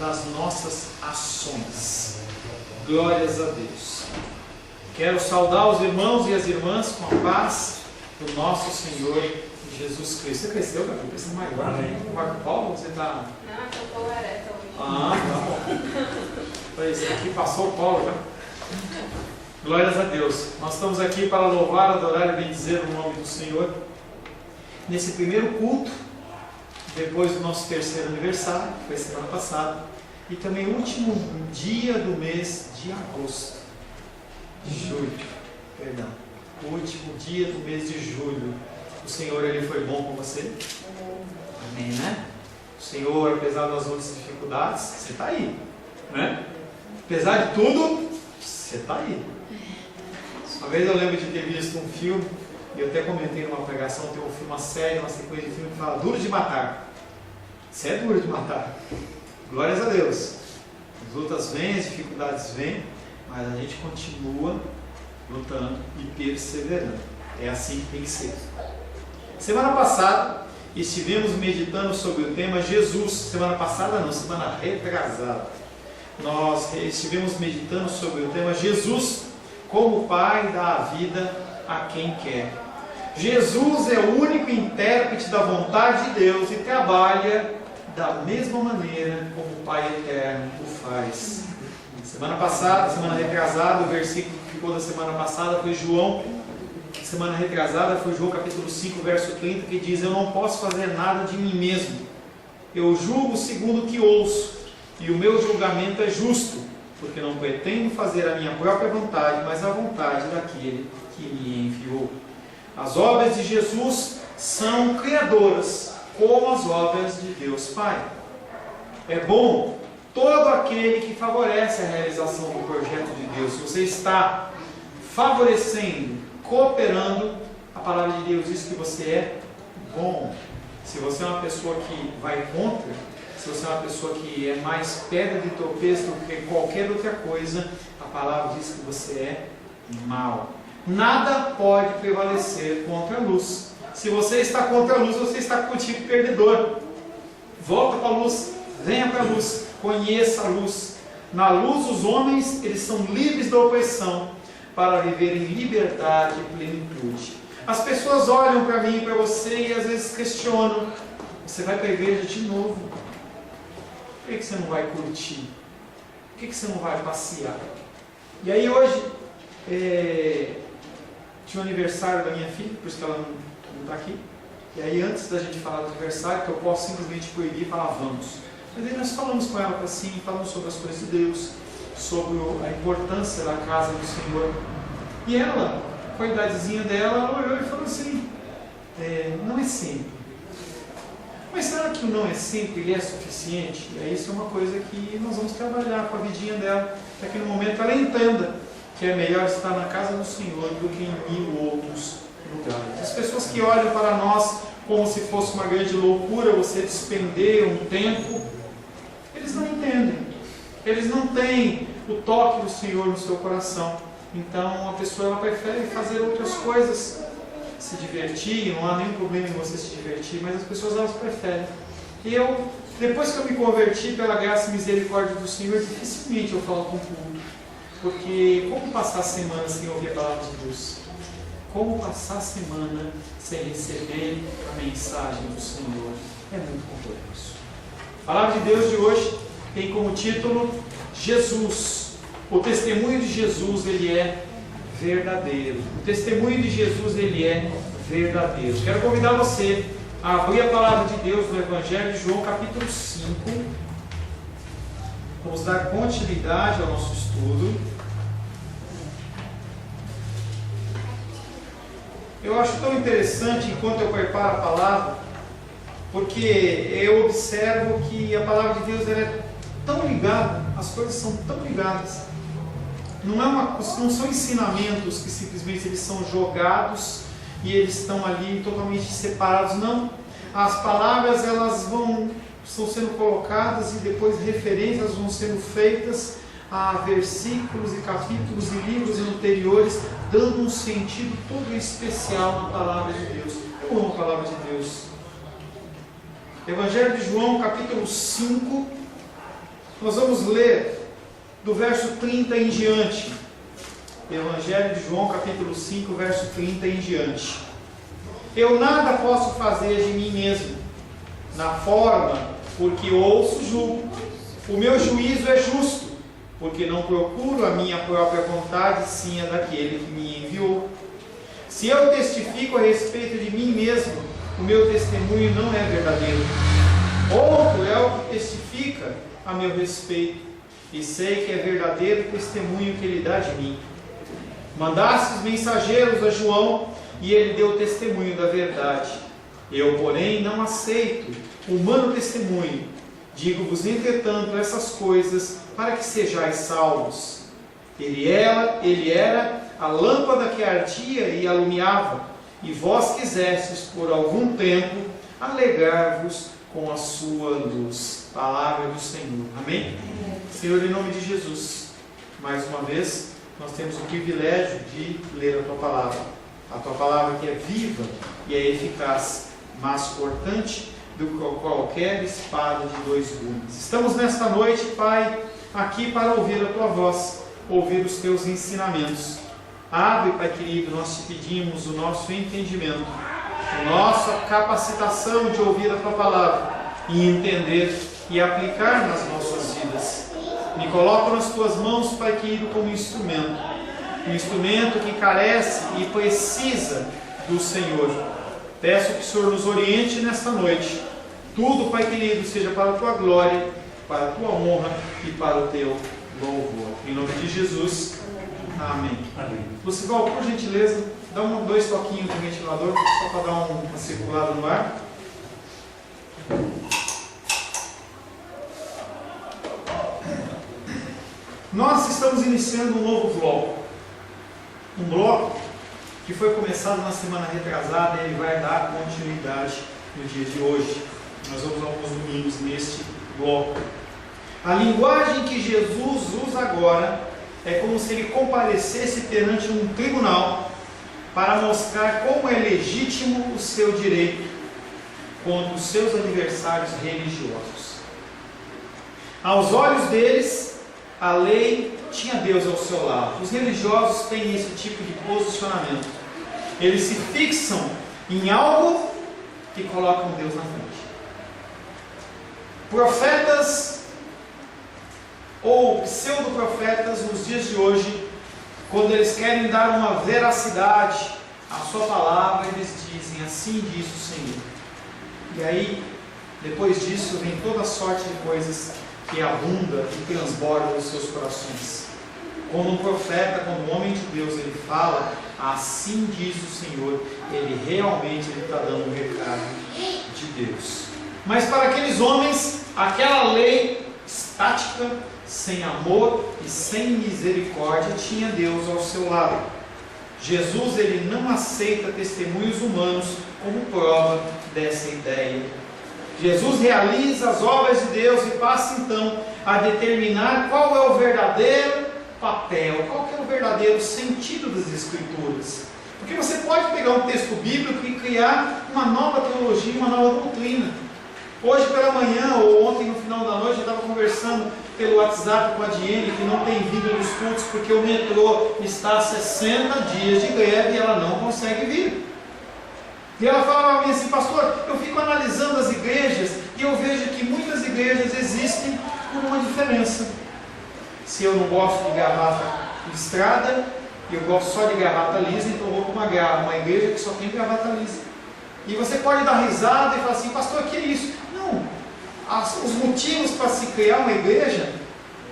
das nossas ações. Glórias a Deus. Quero saudar os irmãos e as irmãs com a paz do nosso Senhor Jesus Cristo. Você cresceu, Gabi? Você é maior, né? Marco Paulo, você está... Não, eu estou ereta hoje. Ah, tá bom. Pois é, aqui passou o Paulo, né? Glórias a Deus. Nós estamos aqui para louvar, adorar e bendizer o nome do Senhor. Nesse primeiro culto, depois do nosso terceiro aniversário, que foi semana passada, e também o último dia do mês de agosto. Julho, perdão. O último dia do mês de julho. O Senhor, Ele foi bom com você? Amém, né? O Senhor, apesar das outras dificuldades, você está aí, né? Apesar de tudo, você está aí. Uma vez eu lembro de ter visto um filme, e eu até comentei numa pregação, tem um filme, uma série, uma sequência de filme que fala Duro de Matar. Você é duro de matar. Glórias a Deus. As lutas vêm, as dificuldades vêm, mas a gente continua lutando e perseverando. É assim que tem que ser. Semana passada, estivemos meditando sobre o tema Jesus. Semana passada não, semana retrasada. Nós estivemos meditando sobre o tema Jesus, como o Pai dá a vida a quem quer. Jesus é o único intérprete da vontade de Deus e trabalha da mesma maneira como o Pai Eterno o faz. Semana passada, semana retrasada, o versículo que ficou da semana passada foi João. Semana retrasada foi João capítulo 5, verso 30, que diz: eu não posso fazer nada de mim mesmo. Eu julgo segundo o que ouço, e o meu julgamento é justo, porque não pretendo fazer a minha própria vontade, mas a vontade daquele que me enviou. As obras de Jesus são criadoras, como as obras de Deus Pai. É bom todo aquele que favorece a realização do projeto de Deus. Se você está favorecendo, cooperando, a palavra de Deus diz que você é bom. Se você é uma pessoa que vai contra, se você é uma pessoa que é mais pedra de tropeço do que qualquer outra coisa, a palavra diz que você é mau. Nada pode prevalecer contra a luz. Se você está contra a luz, você está contigo perdedor. Volta para a luz, venha para a luz, conheça a luz. Na luz, os homens, eles são livres da opressão para viver em liberdade e plenitude. As pessoas olham para mim e para você e às vezes questionam: você vai para a igreja de novo? Por que você não vai curtir? Por que você não vai passear? E aí hoje tinha o aniversário da minha filha, por isso que ela não está aqui. E aí antes da gente falar do aniversário, que eu posso simplesmente proibir e falar vamos. Mas aí nós falamos com ela assim, falamos sobre as coisas de Deus, sobre a importância da casa do Senhor. E ela, com a idadezinha dela, ela olhou e falou assim: não é sempre. Mas será que o não é sempre ele é suficiente? E aí isso é uma coisa que nós vamos trabalhar com a vidinha dela, para que no momento ela entenda que é melhor estar na casa do Senhor do que em 1000 outros lugares. As pessoas que olham para nós como se fosse uma grande loucura você despender um tempo, eles não entendem. Eles não têm o toque do Senhor no seu coração. Então a pessoa ela prefere fazer outras coisas, se divertir. Não há nenhum problema em você se divertir, mas as pessoas elas preferem. Eu, depois que eu me converti pela graça e misericórdia do Senhor, dificilmente eu falo com o público. Porque como passar a semana sem ouvir a palavra de Deus? Como passar a semana sem receber a mensagem do Senhor? É muito complexo. A palavra de Deus de hoje tem como título Jesus. O testemunho de Jesus, ele é verdadeiro. O testemunho de Jesus, ele é verdadeiro. Quero convidar você a abrir a palavra de Deus no Evangelho de João, capítulo 5. Vamos dar continuidade ao nosso estudo. Eu acho tão interessante enquanto eu preparo a palavra, porque eu observo que a palavra de Deus ela é tão ligada, as coisas são tão ligadas. Não são ensinamentos que simplesmente eles são jogados e eles estão ali totalmente separados, não. As palavras elas estão sendo colocadas e depois referências vão sendo feitas a versículos e capítulos e livros anteriores, dando um sentido todo especial na palavra de Deus. Eu amo a palavra de Deus. Evangelho de João, capítulo 5, Nós vamos ler do verso 30 em diante. Evangelho de João, capítulo 5, verso 30 em diante. Eu nada posso fazer de mim mesmo, na forma, porque ouço, julgo. O meu juízo é justo, porque não procuro a minha própria vontade, sim a daquele que me enviou. Se eu testifico a respeito de mim mesmo, o meu testemunho não é verdadeiro. Outro é o que testifica a meu respeito, e sei que é verdadeiro o testemunho que ele dá de mim. Mandaste os mensageiros a João, e ele deu testemunho da verdade. Eu, porém, não aceito humano testemunho. Digo-vos, entretanto, essas coisas, para que sejais salvos. Ele era a lâmpada que ardia e alumiava, e vós quisestes, por algum tempo, alegrar-vos com a sua luz. Palavra do Senhor. Amém? Senhor, em nome de Jesus, mais uma vez, nós temos o privilégio de ler a Tua Palavra. A Tua Palavra que é viva e é eficaz, mais cortante do que qualquer espada de 2 gumes. Estamos nesta noite, Pai, aqui para ouvir a Tua voz, ouvir os Teus ensinamentos. Abre, Pai querido, nós te pedimos o nosso entendimento, a nossa capacitação de ouvir a Tua Palavra e entender e aplicar nas nossas vidas. Me coloco nas Tuas mãos, Pai querido, como instrumento. Um instrumento que carece e precisa do Senhor. Peço que o Senhor nos oriente nesta noite. Tudo, Pai querido, seja para a Tua glória, para a Tua honra e para o Teu louvor. Em nome de Jesus. Amém. Amém. Lucival, por gentileza, dá 2 toquinhos no ventilador, só para dar uma circulada no ar. Nós estamos iniciando um novo bloco. Um bloco que foi começado na semana retrasada e ele vai dar continuidade no dia de hoje. Nós vamos alguns domingos neste bloco. A linguagem que Jesus usa agora é como se ele comparecesse perante um tribunal para mostrar como é legítimo o seu direito contra os seus adversários religiosos. Aos olhos deles, a lei tinha Deus ao seu lado. Os religiosos têm esse tipo de posicionamento. Eles se fixam em algo e colocam Deus na frente. Profetas ou pseudo-profetas nos dias de hoje, quando eles querem dar uma veracidade à sua palavra, eles dizem, assim diz o Senhor. E aí, depois disso, vem toda sorte de coisas que abunda e transborda os seus corações. Quando um profeta, quando um homem de Deus, ele fala, assim diz o Senhor, ele realmente está dando um recado de Deus. Mas para aqueles homens, aquela lei estática, sem amor e sem misericórdia, tinha Deus ao seu lado. Jesus, ele não aceita testemunhos humanos como prova dessa ideia. Jesus realiza as obras de Deus e passa então a determinar qual é o verdadeiro papel, qual é o verdadeiro sentido das Escrituras. Porque você pode pegar um texto bíblico e criar uma nova teologia, uma nova doutrina. Hoje pela manhã, ou ontem no final da noite, eu estava conversando pelo WhatsApp com a Diene, que não tem vindo nos cultos, porque o metrô está a 60 dias de greve e ela não consegue vir. E ela falava para mim assim, pastor, eu fico analisando as igrejas e eu vejo que muitas igrejas existem por uma diferença. Se eu não gosto de garrafa listrada, eu gosto só de gravata lisa, então eu vou para uma igreja que só tem gravata lisa. E você pode dar risada e falar assim, pastor, que é isso? Não, os motivos para se criar uma igreja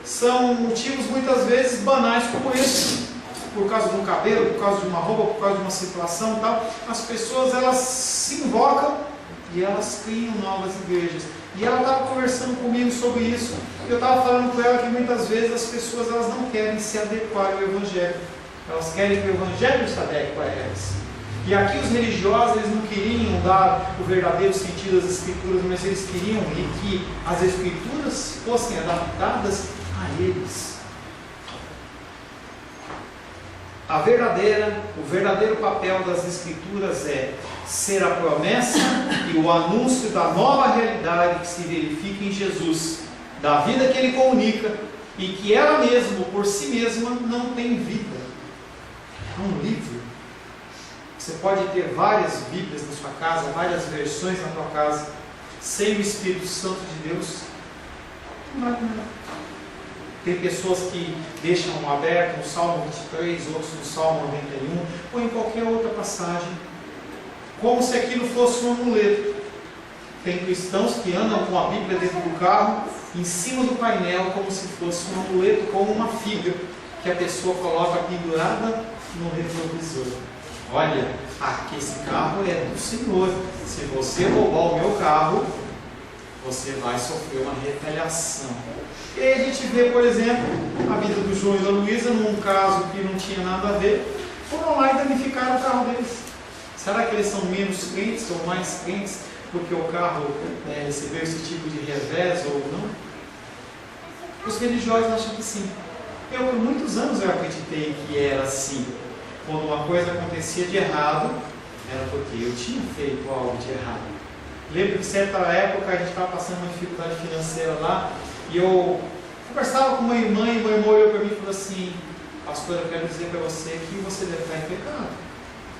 são motivos muitas vezes banais como esse. Por causa de um cabelo, por causa de uma roupa, por causa de uma situação e tal, as pessoas elas se invocam e elas criam novas igrejas. E ela estava conversando comigo sobre isso. Eu estava falando com ela que muitas vezes as pessoas elas não querem se adequar ao Evangelho. Elas querem que o Evangelho se adeque a elas. E aqui os religiosos eles não queriam dar o verdadeiro sentido das Escrituras, mas eles queriam que as Escrituras fossem adaptadas a eles. O verdadeiro papel das Escrituras é ser a promessa e o anúncio da nova realidade que se verifica em Jesus, da vida que ele comunica, e que ela mesma, por si mesma, não tem vida. É um livro. Você pode ter várias Bíblias na sua casa, várias versões na tua casa, sem o Espírito Santo de Deus, não vale nada. Tem pessoas que deixam aberto no Salmo 23, outros no Salmo 91, ou em qualquer outra passagem, como se aquilo fosse um amuleto. Tem cristãos que andam com a Bíblia dentro do carro, em cima do painel, como se fosse um amuleto, como uma figa que a pessoa coloca pendurada no retrovisor. Olha, aqui esse carro é do Senhor. Se você roubar o meu carro, você vai sofrer uma retaliação. E aí a gente vê, por exemplo, a vida do João e da Luísa, num caso que não tinha nada a ver, foram lá e danificaram o carro deles. Será que eles são menos crentes ou mais crentes porque o carro recebeu esse tipo de revés ou não? Os religiosos acham que sim. Eu, por muitos anos, eu acreditei que era assim. Quando uma coisa acontecia de errado, era porque eu tinha feito algo de errado. Lembro que, certa época, a gente estava passando uma dificuldade financeira lá, e eu conversava com uma irmã, e uma irmã olhou para mim e falou assim: pastor, eu quero dizer para você que você deve estar em pecado,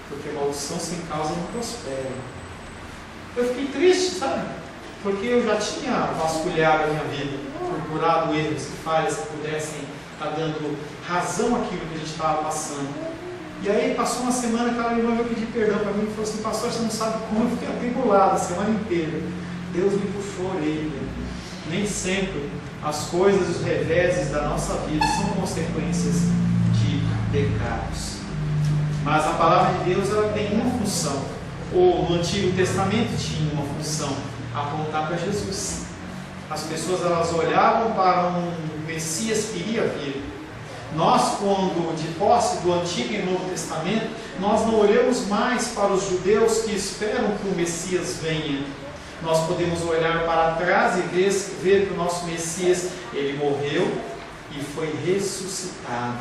porque maldição sem causa não prospera. Eu fiquei triste, sabe? Porque eu já tinha vasculhado a minha vida, procurado erros e falhas que pudessem estar dando razão àquilo que a gente estava passando. E aí passou uma semana, aquela irmã veio pedir perdão para mim e falou assim: pastor, você não sabe como eu fiquei atribulado a semana inteira. Deus me puxou a orelha. Nem sempre as coisas, os reveses da nossa vida são consequências de pecados. Mas a palavra de Deus, ela tem uma função. O Antigo Testamento tinha uma função: apontar para Jesus. As pessoas, elas olhavam para um Messias que iria vir. Nós, quando de posse do Antigo e Novo Testamento, nós não olhamos mais para os judeus que esperam que o Messias venha. Nós podemos olhar para trás e ver que o nosso Messias, ele morreu e foi ressuscitado.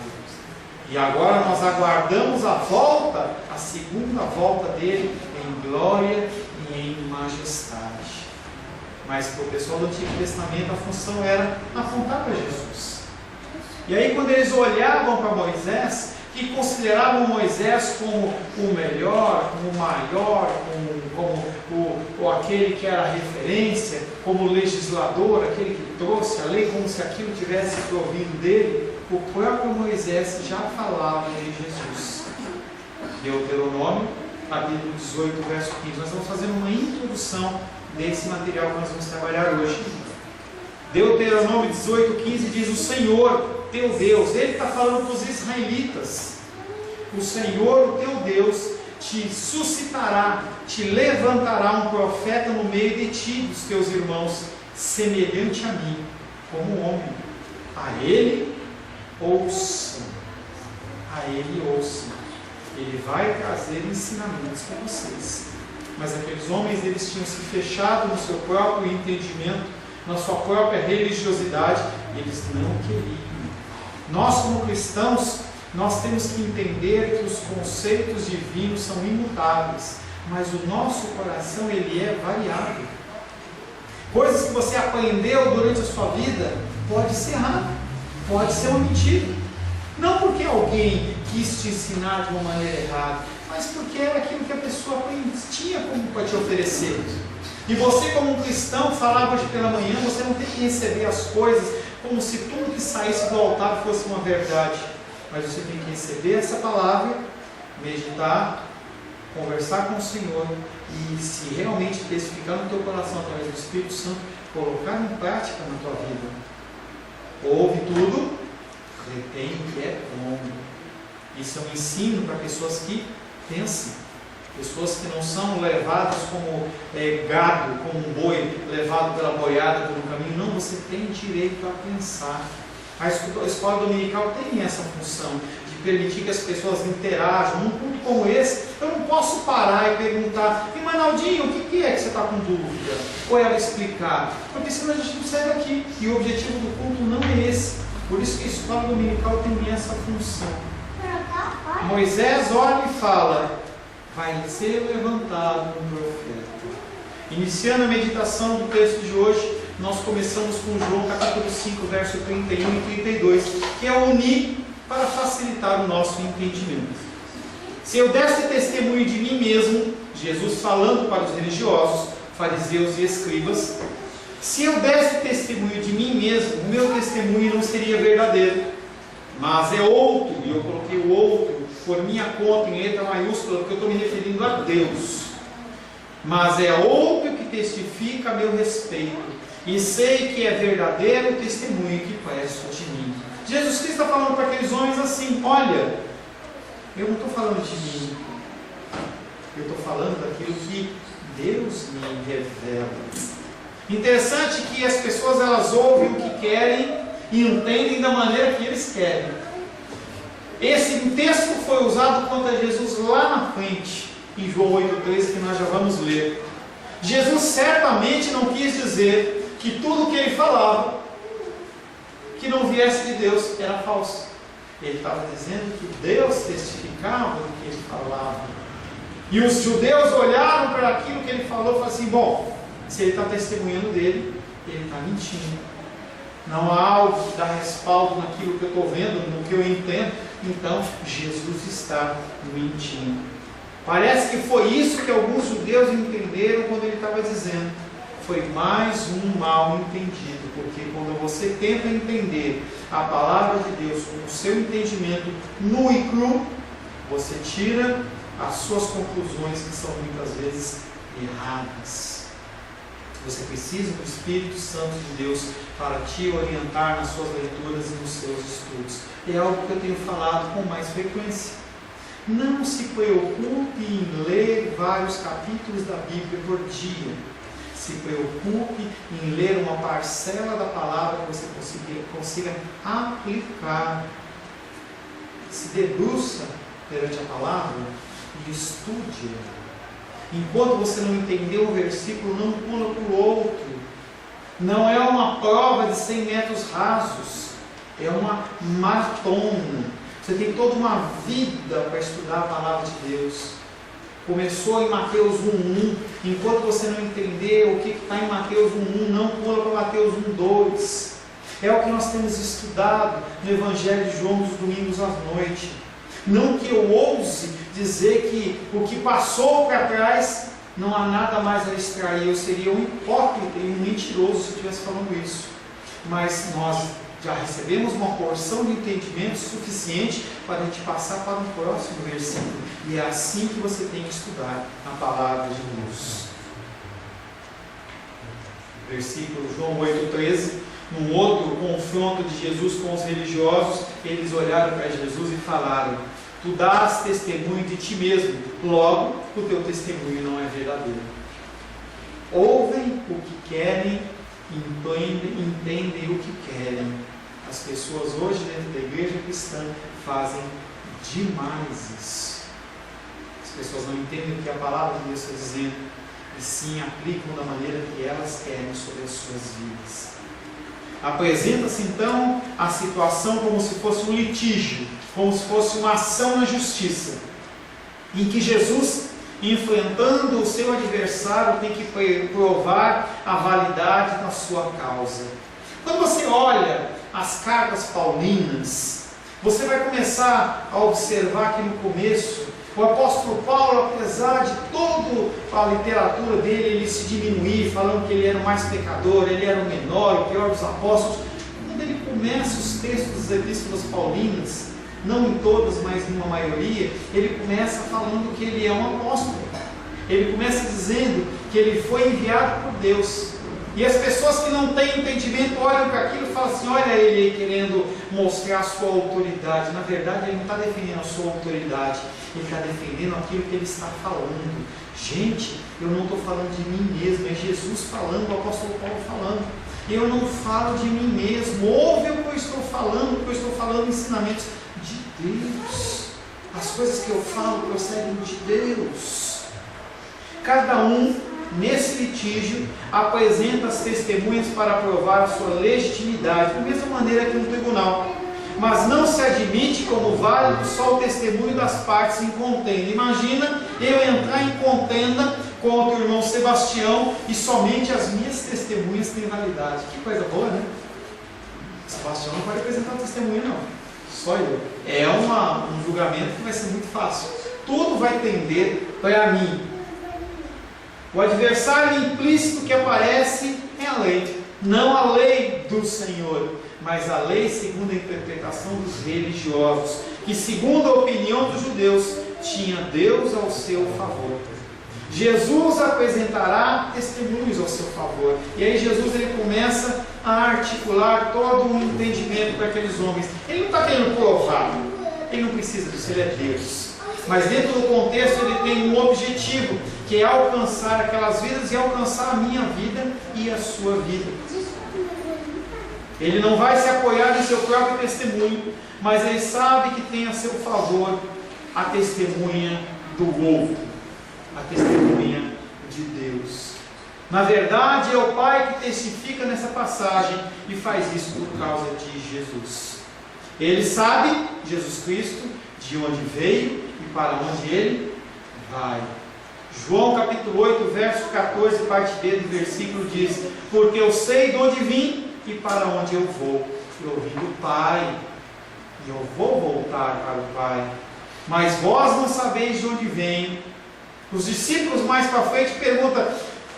E agora nós aguardamos a volta, a segunda volta dele, em glória e em majestade. Mas para o pessoal do Antigo Testamento, a função era apontar para Jesus. E aí, quando eles olhavam para Moisés, que consideravam Moisés como o melhor, como o maior, como aquele que era a referência, como o legislador, aquele que trouxe a lei, como se aquilo tivesse provindo dele, o próprio Moisés já falava em Jesus. Deuteronômio, capítulo 18, verso 15. Nós vamos fazer uma introdução desse material que nós vamos trabalhar hoje. Deuteronômio 18, 15 diz: o Senhor, teu Deus, ele está falando para os israelitas, o Senhor, o teu Deus, te suscitará, te levantará um profeta no meio de ti, dos teus irmãos, semelhante a mim, como homem. A ele ouçam, a ele ouçam. Ele vai trazer ensinamentos para vocês. Mas aqueles homens, eles tinham se fechado no seu próprio entendimento, na sua própria religiosidade, e eles não queriam. Nós, como cristãos, nós temos que entender que os conceitos divinos são imutáveis, mas o nosso coração, ele é variável. Coisas que você aprendeu durante a sua vida, pode ser errado, pode ser uma mentira. Não porque alguém quis te ensinar de uma maneira errada, mas porque era aquilo que a pessoa tinha como para te oferecer. E você, como um cristão, falava hoje pela manhã, você não tem que receber as coisas como se tudo que saísse do altar fosse uma verdade. Mas você tem que receber essa palavra, meditar, conversar com o Senhor e, se realmente especificar no teu coração através do Espírito Santo, colocar em prática na tua vida. Ouve tudo, retém o que é bom. Isso é um ensino para pessoas que pensam. Pessoas que não são levadas como gado, como um boi, levado pela boiada pelo caminho. Não, você tem direito a pensar. A escola dominical tem essa função de permitir que as pessoas interajam. Num culto como esse, eu não posso parar e perguntar: e Manaldinho, o que é que você está com dúvida? Ou ela explicar. Porque senão a gente não sai daqui. E o objetivo do culto não é esse. Por isso que a escola dominical tem essa função. Moisés olha e fala: vai ser levantado um profeta. Iniciando a meditação do texto de hoje, nós começamos com João capítulo 5, verso 31 e 32, que é unir para facilitar o nosso entendimento. Se eu desse testemunho de mim mesmo, Jesus falando para os religiosos, fariseus e escribas, se eu desse testemunho de mim mesmo, o meu testemunho não seria verdadeiro, mas é outro, e eu coloquei o outro por minha conta em letra maiúscula, porque eu estou me referindo a Deus. Mas é outro que testifica a meu respeito, e sei que é verdadeiro o testemunho que presto de mim. Jesus Cristo está falando para aqueles homens assim: olha, eu não estou falando de mim, eu estou falando daquilo que Deus me revela. Interessante que as pessoas elas ouvem o que querem e entendem da maneira que eles querem. Esse texto foi usado contra Jesus lá na frente, em João 8,13, que nós já vamos ler. Jesus certamente não quis dizer que tudo o que ele falava, que não viesse de Deus, era falso. Ele estava dizendo que Deus testificava do que ele falava. E os judeus olharam para aquilo que ele falou e falaram assim: bom, se ele está testemunhando dele, ele está mentindo. Não há algo que dá respaldo naquilo que eu estou vendo, no que eu entendo. Então, Jesus está mentindo. Parece que foi isso que alguns judeus entenderam quando ele estava dizendo. Foi mais um mal entendido, porque quando você tenta entender a palavra de Deus com o seu entendimento nu e cru, você tira as suas conclusões, que são muitas vezes erradas. Você precisa do Espírito Santo de Deus para te orientar nas suas leituras e nos seus estudos. É algo que eu tenho falado com mais frequência. Não se preocupe em ler vários capítulos da Bíblia por dia. Se preocupe em ler uma parcela da palavra que você consiga aplicar. Se debruça perante a palavra e estude. Enquanto você não entendeu o versículo, não pula para o outro. Não é uma prova de 100 metros rasos. É uma maratona. Você tem toda uma vida para estudar a palavra de Deus. Começou em Mateus 1:1. Enquanto você não entender o que está em Mateus 1:1, não pula para Mateus 1:2. É o que nós temos estudado no Evangelho de João dos domingos à noite. Não que eu ouse dizer que o que passou para trás não há nada mais a extrair. Eu seria um hipócrita e um mentiroso se eu estivesse falando isso. Mas nós já recebemos uma porção de entendimento suficiente para a gente passar para o próximo versículo. E é assim que você tem que estudar a palavra de Deus. Versículo João 8,13. Num outro confronto de Jesus com os religiosos, eles olharam para Jesus e falaram: tu dás testemunho de ti mesmo, logo o teu testemunho não é verdadeiro. Ouvem o que querem, entendem o que querem. As pessoas hoje dentro da igreja cristã fazem demais isso. As pessoas não entendem o que a palavra de Deus está dizendo, e sim aplicam da maneira que elas querem sobre as suas vidas. Apresenta-se então a situação como se fosse um litígio, como se fosse uma ação na justiça, em que Jesus, enfrentando o seu adversário, tem que provar a validade da sua causa. Quando você olha as cartas paulinas, você vai começar a observar que no começo, o apóstolo Paulo, apesar de toda a literatura dele, ele se diminuir, falando que ele era o mais pecador, ele era o menor, o pior dos apóstolos, quando ele começa os textos das epístolas paulinas, não em todas, mas em uma maioria, ele começa falando que ele é um apóstolo. Ele começa dizendo que ele foi enviado por Deus. E as pessoas que não têm entendimento olham para aquilo e falam assim: olha ele querendo mostrar a sua autoridade. Na verdade, ele não está defendendo a sua autoridade, ele está defendendo aquilo que ele está falando. Gente, eu não estou falando de mim mesmo, é Jesus falando, o apóstolo Paulo falando. Eu não falo de mim mesmo, ouve o que eu estou falando, porque eu estou falando ensinamentos de Deus. As coisas que eu falo procedem de Deus. Cada um nesse litígio apresenta as testemunhas para provar a sua legitimidade, da mesma maneira que no tribunal. Mas não se admite como válido só o testemunho das partes em contenda. Imagina eu entrar em contenda contra o irmão Sebastião, e somente as minhas testemunhas têm validade. Que coisa boa, né? Sebastião não pode apresentar testemunha, não. Só eu. É um julgamento que vai ser muito fácil. Tudo vai tender para mim. O adversário implícito que aparece é a lei. Não a lei do Senhor, mas a lei segundo a interpretação dos religiosos, que segundo a opinião dos judeus, tinha Deus ao seu favor. Jesus apresentará testemunhos ao seu favor. E aí Jesus ele começa a articular todo um entendimento para aqueles homens. Ele não está querendo provar, ele não precisa disso, ele é Deus. Mas dentro do contexto ele tem um objetivo, que é alcançar aquelas vidas e alcançar a minha vida e a sua vida. Ele não vai se apoiar no seu próprio testemunho, mas ele sabe que tem a seu favor a testemunha do outro, a testemunha de Deus. Na verdade, é o Pai que testifica nessa passagem e faz isso por causa de Jesus. Ele sabe, Jesus Cristo, de onde veio e para onde ele vai. João capítulo 8, verso 14, parte B do versículo diz: porque eu sei de onde vim e para onde eu vou. Eu vim do Pai e eu vou voltar para o Pai. Mas vós não sabeis de onde venho. Os discípulos mais para frente perguntam: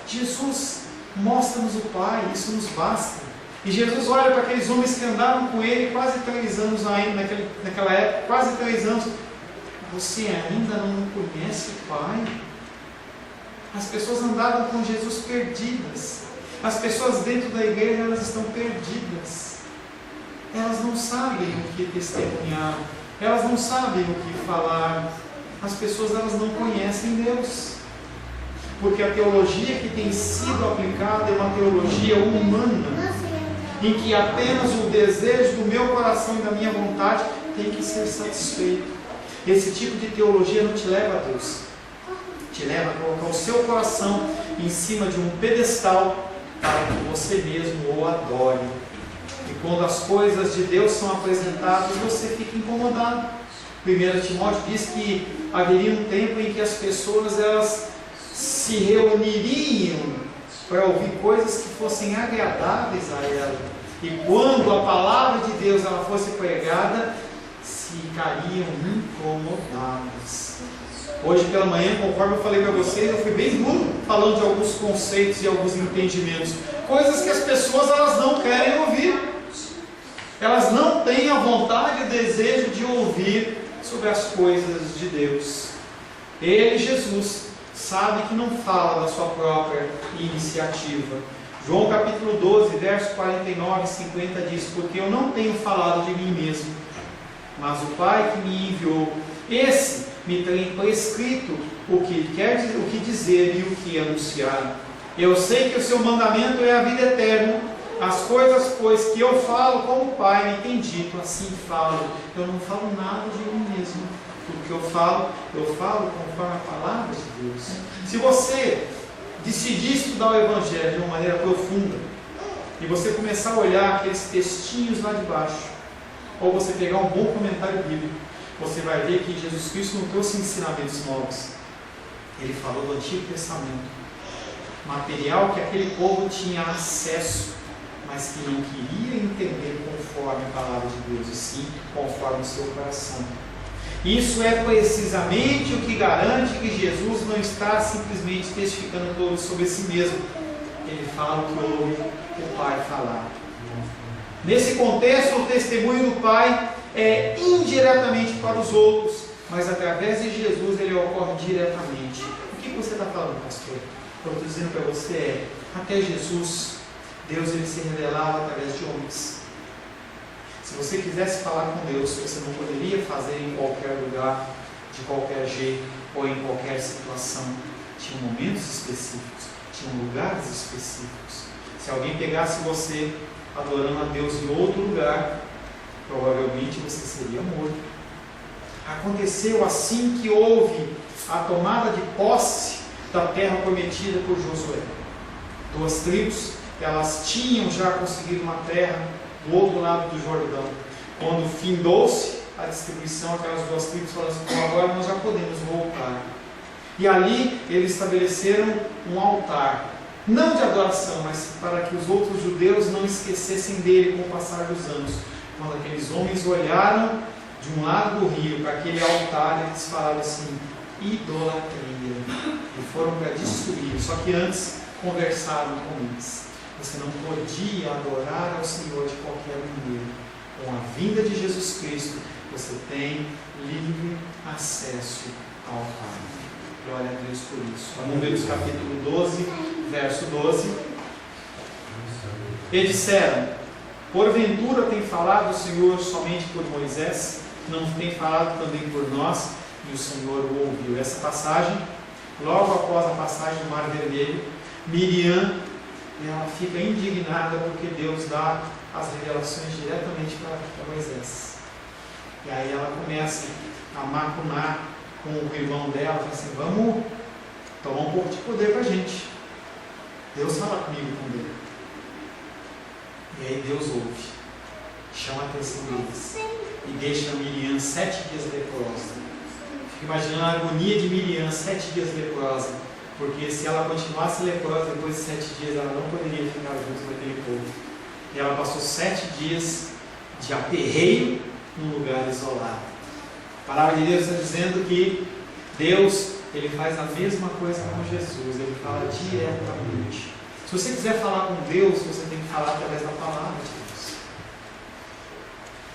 Jesus, mostra-nos o Pai, isso nos basta. E Jesus olha para aqueles homens que andaram com ele quase 3 anos ainda, naquela época, quase 3 anos. Você ainda não conhece o Pai? As pessoas andavam com Jesus perdidas. As pessoas dentro da igreja, elas estão perdidas. Elas não sabem o que testemunhar. Elas não sabem o que falar. As pessoas, elas não conhecem Deus. Porque a teologia que tem sido aplicada é uma teologia humana, em que apenas o desejo do meu coração e da minha vontade tem que ser satisfeito. Esse tipo de teologia não te leva a Deus. Te leva a colocar o seu coração em cima de um pedestal para que você mesmo o adore. E quando as coisas de Deus são apresentadas, você fica incomodado. 1 Timóteo diz que haveria um tempo em que as pessoas elas se reuniriam para ouvir coisas que fossem agradáveis a ela. E quando a palavra de Deus ela fosse pregada, ficariam incomodadas. Hoje pela manhã, conforme eu falei para vocês, eu fui bem duro falando de alguns conceitos e alguns entendimentos. Coisas que as pessoas elas não querem ouvir. Elas não têm a vontade e o desejo de ouvir sobre as coisas de Deus. Ele, Jesus, sabe que não fala da sua própria iniciativa. João capítulo 12, verso 49 e 50 diz: porque eu não tenho falado de mim mesmo, mas o Pai que me enviou, esse me tem prescrito o que dizer e o que anunciar. Eu sei que o seu mandamento é a vida eterna. As coisas, pois, que eu falo como o Pai me tem dito, assim falo. Eu não falo nada de mim mesmo. Tudo que eu falo conforme a palavra de Deus. Se você decidir estudar o Evangelho de uma maneira profunda, e você começar a olhar aqueles textinhos lá de baixo, ou você pegar um bom comentário bíblico, você vai ver que Jesus Cristo não trouxe ensinamentos novos. Ele falou do Antigo Testamento, material que aquele povo tinha acesso, mas que não queria entender conforme a palavra de Deus, e sim conforme o seu coração. Isso é precisamente o que garante que Jesus não está simplesmente testificando todo sobre si mesmo. Ele fala o que ouve o Pai falar. Nesse contexto, o testemunho do Pai é indiretamente para os outros, mas através de Jesus ele ocorre diretamente. O que você está falando, pastor? O que eu estou dizendo para você é: até Jesus, Deus ele se revelava através de homens. Se você quisesse falar com Deus, você não poderia fazer em qualquer lugar, de qualquer jeito ou em qualquer situação. Tinha momentos específicos, tinham lugares específicos. Se alguém pegasse você adorando a Deus em outro lugar, provavelmente você seria morto. Aconteceu assim que houve a tomada de posse da terra prometida por Josué. 2 tribos, elas tinham já conseguido uma terra do outro lado do Jordão. Quando findou-se a distribuição, aquelas 2 tribos falaram assim: agora nós já podemos voltar. E ali eles estabeleceram um altar, não de adoração, mas para que os outros judeus não esquecessem dele com o passar dos anos. Quando aqueles homens olharam de um lado do rio para aquele altar, eles falaram assim: idolatria, e foram para destruir. Só que antes conversaram com eles. Você não podia adorar ao Senhor de qualquer maneira. Com a vinda de Jesus Cristo, você tem livre acesso ao Pai. Glória a Deus por isso. Números capítulo 12, verso 12. E disseram: porventura tem falado o Senhor somente por Moisés? Não tem falado também por nós? E o Senhor o ouviu. Essa passagem, logo após a passagem do Mar Vermelho, Miriam, ela fica indignada porque Deus dá as revelações diretamente para Moisés. E aí ela começa a macunar com o irmão dela, fala assim: vamos tomar um pouco de poder para a gente. Deus fala comigo também. E aí Deus ouve, chama a atenção deles e deixa Miriam 7 dias leprosa. Fico imaginando a agonia de Miriam 7 dias leprosa, porque se ela continuasse leprosa depois de 7 dias, ela não poderia ficar junto com aquele povo. E ela passou 7 dias de aperreio num lugar isolado. A palavra de Deus está dizendo que Deus, Ele faz a mesma coisa com Jesus. Ele fala diretamente. Se você quiser falar com Deus, você tem que falar através da palavra de Deus.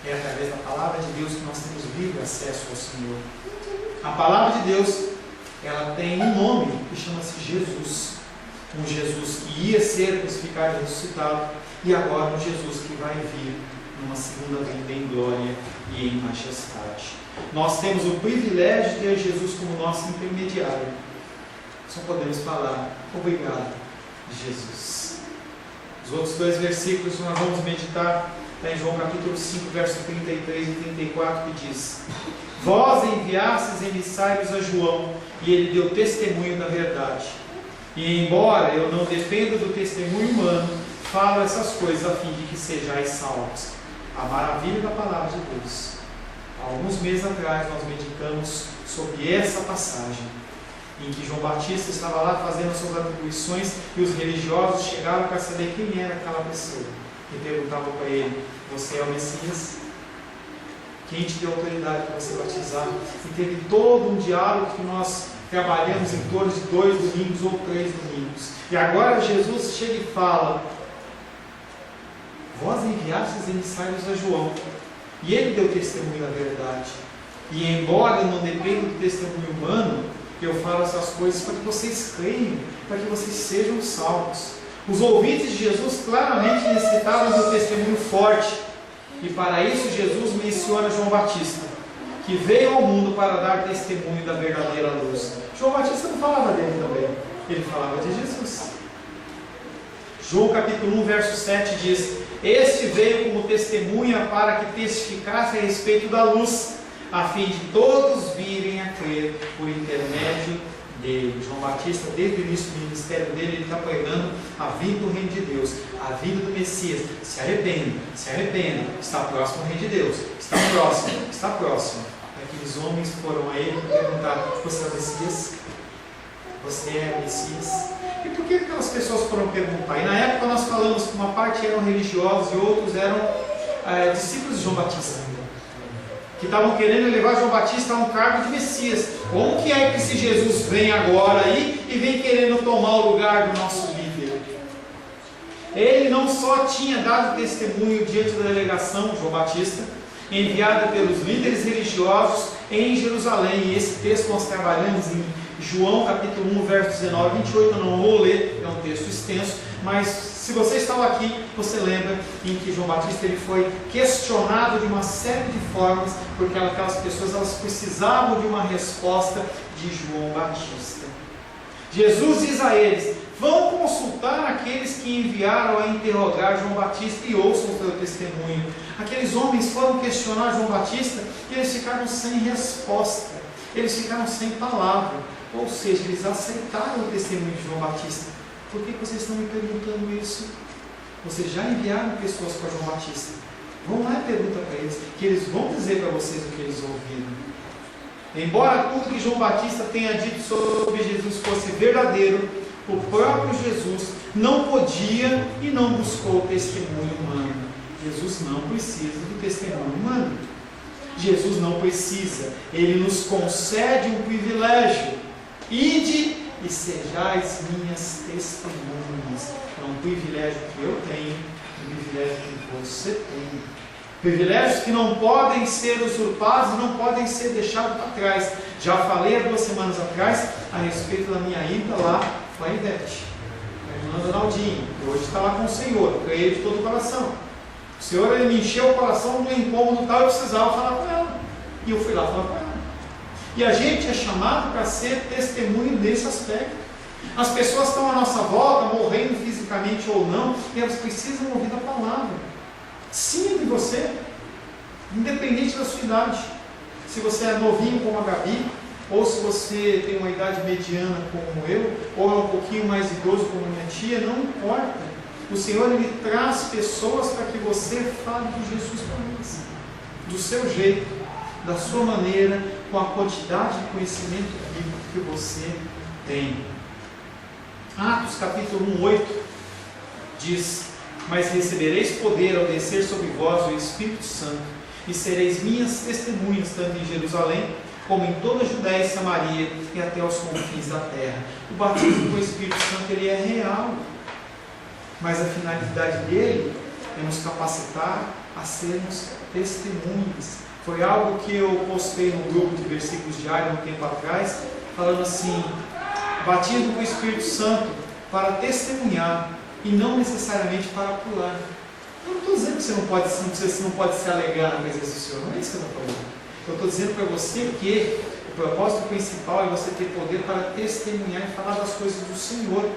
É através da palavra de Deus que nós temos livre acesso ao Senhor. A palavra de Deus, ela tem um nome que chama-se Jesus. Um Jesus que ia ser crucificado e ressuscitado, e agora um Jesus que vai vir numa segunda vinda em glória e em majestade. Nós temos o privilégio de ter Jesus como nosso intermediário. Só podemos falar: obrigado, Jesus. Os outros 2 versículos que nós vamos meditar está em João capítulo 5, verso 33 e 34, que diz: vós enviastes emissários a João, e ele deu testemunho da verdade. E embora eu não dependa do testemunho humano, falo essas coisas a fim de que sejais salvos. A maravilha da palavra de Deus. Há alguns meses atrás nós meditamos sobre essa passagem, em que João Batista estava lá fazendo as suas atribuições, e os religiosos chegaram para saber quem era aquela pessoa, e perguntavam para ele: você é o Messias? Quem te deu autoridade para você batizar? E teve todo um diálogo que nós trabalhamos em torno de 2 domingos ou 3 domingos. E agora Jesus chega e fala: vós enviastes emissários a João, e ele deu testemunho da verdade. E embora eu não dependa do testemunho humano, eu falo essas coisas para que vocês creiam, para que vocês sejam salvos. Os ouvintes de Jesus claramente necessitavam de um testemunho forte, e para isso Jesus menciona João Batista, que veio ao mundo para dar testemunho da verdadeira luz. João Batista não falava dele também, ele falava de Jesus. João capítulo 1, verso 7 diz: este veio como testemunha para que testificasse a respeito da luz, a fim de todos virem a crer por intermédio dele. João Batista, desde o início do ministério dele, ele está pregando a vinda do reino de Deus, a vinda do Messias. Se arrependa, está próximo o reino de Deus, está próximo. Aqueles homens foram a ele e perguntaram: você é o Messias? Você é o Messias? E por que aquelas pessoas foram perguntar? E na época nós falamos que uma parte eram religiosos e outros eram discípulos de João Batista, que estavam querendo levar João Batista a um cargo de Messias. Como que é que esse Jesus vem agora aí e vem querendo tomar o lugar do nosso líder? Ele não só tinha dado testemunho diante da delegação, João Batista, enviada pelos líderes religiosos em Jerusalém. E esse texto nós trabalhamos em João capítulo 1, verso 19 e 28, eu não vou ler, é um texto extenso, mas se você estava aqui, você lembra em que João Batista ele foi questionado de uma série de formas, porque aquelas pessoas elas precisavam de uma resposta de João Batista. Jesus diz a eles: vão consultar aqueles que enviaram a interrogar João Batista e ouçam o seu testemunho. Aqueles homens foram questionar João Batista e eles ficaram sem resposta, eles ficaram sem palavra. Ou seja, eles aceitaram o testemunho de João Batista. Por que vocês estão me perguntando isso? Vocês já enviaram pessoas para João Batista. Vão lá e pergunta para eles, que eles vão dizer para vocês o que eles ouviram. Embora tudo que João Batista tenha dito sobre Jesus fosse verdadeiro, o próprio Jesus não podia e não buscou o testemunho humano. Jesus não precisa do testemunho humano. Jesus não precisa. Ele nos concede um privilégio. Ide e sejais minhas testemunhas. É um privilégio que eu tenho, um privilégio que você tem. Privilégios que não podem ser usurpados e não podem ser deixados para trás. Já falei há 2 semanas atrás a respeito da minha ida lá com a Ivete, a irmã Donaldinha, que hoje está lá com o Senhor, eu creio de todo o coração. O Senhor, ele me encheu o coração de um incômodo tal, eu precisava falar com ela. E eu fui lá falar com ela. E a gente é chamado para ser testemunho desse aspecto. As pessoas estão à nossa volta, morrendo fisicamente ou não, e elas precisam ouvir a palavra. Sim, de você, independente da sua idade. Se você é novinho como a Gabi, ou se você tem uma idade mediana como eu, ou é um pouquinho mais idoso como a minha tia, não importa. O Senhor, ele traz pessoas para que você fale de Jesus para eles, do seu jeito, da sua maneira, com a quantidade de conhecimento bíblico que você tem. Atos capítulo 1:8 diz: mas recebereis poder ao descer sobre vós o Espírito Santo, e sereis minhas testemunhas, tanto em Jerusalém, como em toda a Judéia e Samaria, e até aos confins da terra. O batismo com o Espírito Santo, ele é real, mas a finalidade dele é nos capacitar a sermos testemunhas. Foi algo que eu postei no grupo de versículos diários um tempo atrás, falando assim: batismo com o Espírito Santo para testemunhar, e não necessariamente para pular. Eu não estou dizendo que você não pode se alegrar na presença do Senhor, não é isso que eu estou falando. Eu estou dizendo para você que o propósito principal é você ter poder para testemunhar e falar das coisas do Senhor,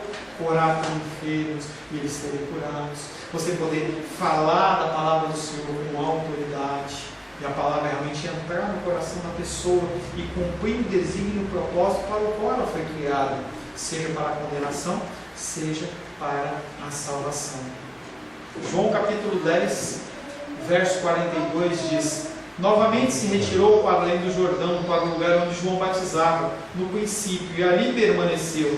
orar por enfermos e eles serem curados, você poder falar da palavra do Senhor com autoridade, e a palavra realmente entrar no coração da pessoa e cumprir o desígnio e o propósito para o qual ela foi criada, seja para a condenação, seja para a salvação. João capítulo 10, verso 42 diz: novamente se retirou para além do Jordão, para o lugar onde João batizava no princípio, e ali permaneceu.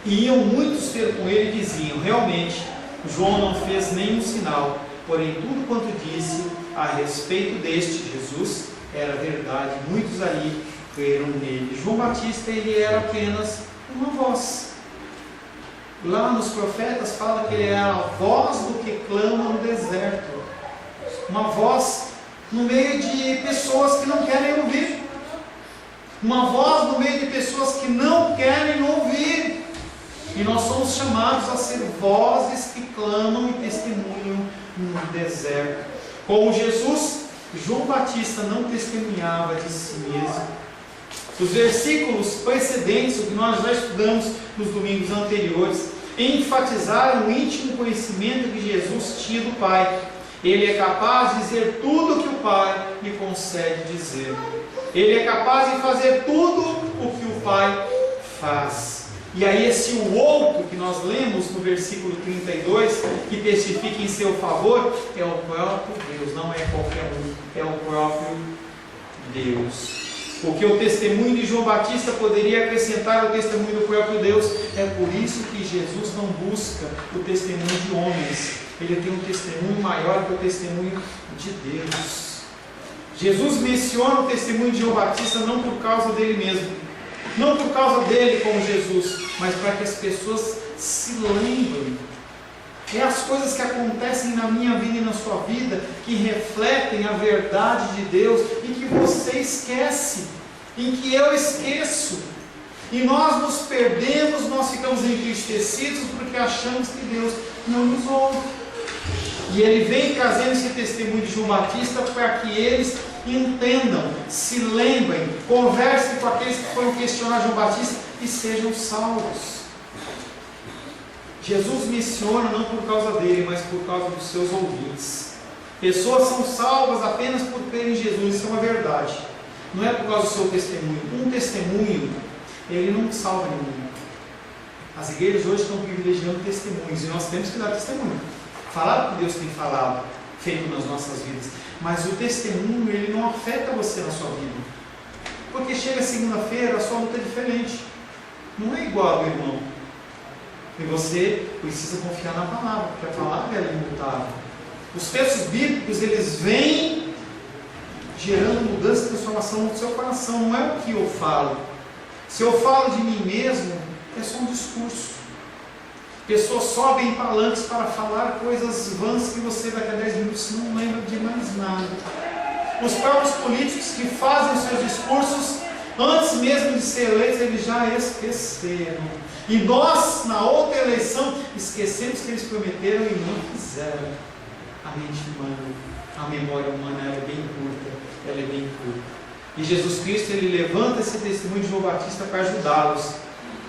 E iam muitos ter com ele e diziam: realmente João não fez nenhum sinal, porém tudo quanto disse a respeito deste Jesus era verdade. Muitos ali creram nele. João Batista, ele era apenas uma voz. Lá nos profetas fala que ele é a voz do que clama no deserto. Uma voz no meio de pessoas que não querem ouvir. Uma voz no meio de pessoas que não querem ouvir. E nós somos chamados a ser vozes que clamam e testemunham no deserto. Como Jesus, João Batista não testemunhava de si mesmo. Os versículos precedentes, o que nós já estudamos nos domingos anteriores, enfatizaram o íntimo conhecimento que Jesus tinha do Pai. Ele é capaz de dizer tudo o que o Pai lhe concede dizer. Ele é capaz de fazer tudo o que o Pai faz. E aí esse o outro que nós lemos no versículo 32, que testifica em seu favor, é o próprio Deus, não é qualquer um, é o próprio Deus. Porque o testemunho de João Batista poderia acrescentar o testemunho do próprio Deus. É por isso que Jesus não busca o testemunho de homens. Ele tem um testemunho maior que o testemunho de Deus. Jesus menciona o testemunho de João Batista não por causa dele mesmo, não por causa dele como Jesus, mas para que as pessoas se lembrem. É as coisas que acontecem na minha vida e na sua vida que refletem a verdade de Deus e que você esquece, em que eu esqueço. E nós nos perdemos, nós ficamos entristecidos porque achamos que Deus não nos ouve. E ele vem trazendo esse testemunho de João Batista para que eles entendam, se lembrem, conversem com aqueles que foram questionar João Batista e sejam salvos. Jesus menciona não por causa dele, mas por causa dos seus ouvintes. Pessoas são salvas apenas por crerem em Jesus, isso é uma verdade. Não é por causa do seu testemunho. Um testemunho, ele não salva ninguém. As igrejas hoje estão privilegiando testemunhos, e nós temos que dar testemunho. Falar o que Deus tem falado, feito nas nossas vidas. Mas o testemunho, ele não afeta você na sua vida. Porque chega segunda-feira, a sua luta é diferente. Não é igual ao do irmão. E você precisa confiar na palavra, porque a palavra é imutável. Os textos bíblicos, eles vêm gerando mudança e transformação no seu coração. Não é o que eu falo. Se eu falo de mim mesmo, é só um discurso. Pessoas sobem em palanques para falar coisas vãs que você daqui a 10 minutos não lembra de mais nada. Os próprios políticos que fazem os seus discursos, antes mesmo de ser eleitos, eles já esqueceram. E nós, na outra eleição, esquecemos que eles prometeram e não fizeram. A mente humana, a memória humana, ela é bem curta. Ela é bem curta. E Jesus Cristo, ele levanta esse testemunho de João Batista para ajudá-los.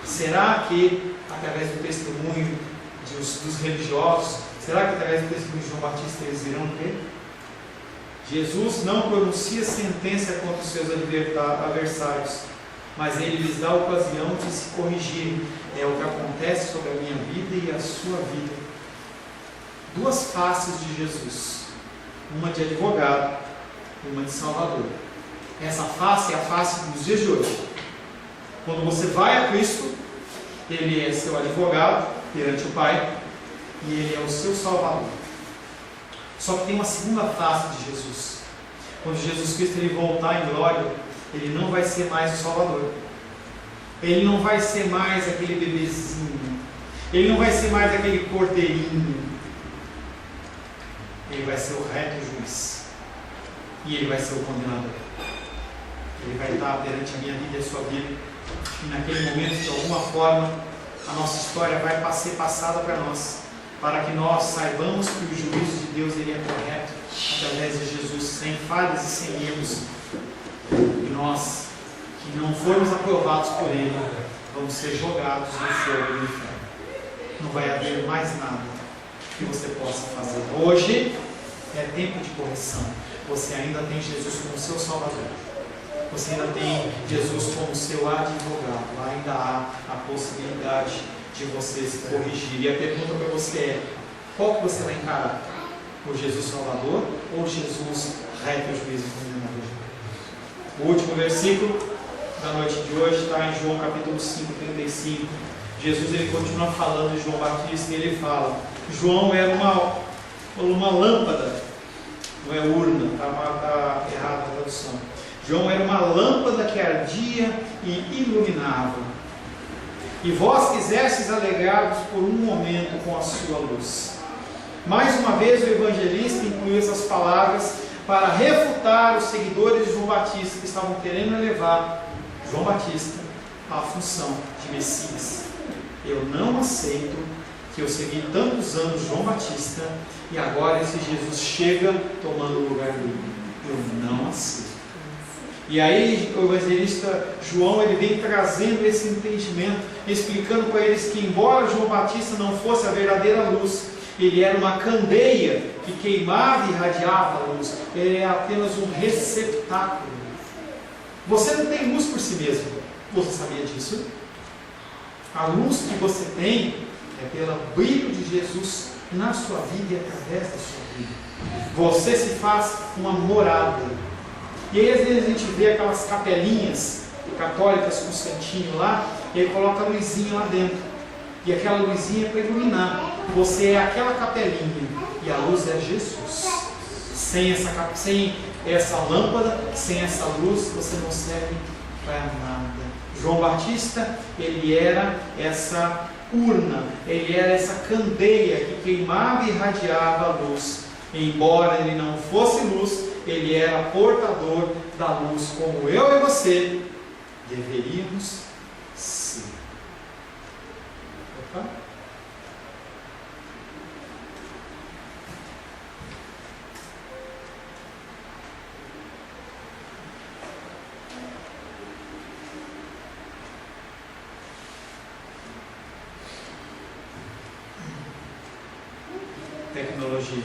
Será que, através do testemunho dos religiosos, será que através do testemunho de João Batista eles irão crer? Jesus não pronuncia sentença contra os seus adversários, mas ele lhes dá a ocasião de se corrigirem. É o que acontece sobre a minha vida e a sua vida. Duas faces de Jesus, uma de advogado e uma de salvador. Essa face é a face dos dias de hoje. Quando você vai a Cristo, ele é seu advogado perante o Pai e ele é o seu salvador. Só que tem uma segunda face de Jesus. Quando Jesus Cristo ele voltar em glória, ele não vai ser mais o Salvador. Ele não vai ser mais aquele bebezinho. Ele não vai ser mais aquele cordeirinho. Ele vai ser o reto juiz. E ele vai ser o condenador. Ele vai estar perante a minha vida e a sua vida. E naquele momento, de alguma forma, a nossa história vai ser passada para nós. Para que nós saibamos que o juízo de Deus ele é correto através de Jesus, sem falhas e sem erros. E nós, que não formos aprovados por Ele, vamos ser jogados no fogo do inferno. Não vai haver mais nada que você possa fazer. Hoje é tempo de correção. Você ainda tem Jesus como seu Salvador. Você ainda tem Jesus como seu advogado. Ainda há a possibilidade de você se corrigir. E a pergunta para você é: qual que você vai encarar? O Jesus Salvador ou Jesus reto juiz e condenador? O último versículo da noite de hoje está em João capítulo 5, 35. Jesus ele continua falando de João Batista e ele fala: João era uma lâmpada, não é urna, está errada a tradução. João era uma lâmpada que ardia e iluminava. E vós quisestes alegrar-vos por um momento com a sua luz. Mais uma vez o evangelista incluiu essas palavras para refutar os seguidores de João Batista que estavam querendo elevar João Batista à função de Messias. Eu não aceito que eu segui tantos anos João Batista e agora esse Jesus chega tomando o lugar dele. Eu não aceito. E aí o evangelista João ele vem trazendo esse entendimento, explicando para eles que embora João Batista não fosse a verdadeira luz, ele era uma candeia que queimava e irradiava a luz. Ele é apenas um receptáculo. Você não tem luz por si mesmo. Você sabia disso? A luz que você tem é pelo brilho de Jesus na sua vida e através da sua vida. Você se faz uma morada. E aí às vezes a gente vê aquelas capelinhas católicas com santinho lá, e ele coloca a luzinha lá dentro. E aquela luzinha é para iluminar. Você é aquela capelinha e a luz é Jesus. Sem essa lâmpada, sem essa luz, você não serve para nada. João Batista, ele era essa urna, ele era essa candeia que queimava e irradiava a luz. Embora ele não fosse luz, ele era portador da luz, como eu e você deveríamos ser. Opa. Tecnologia.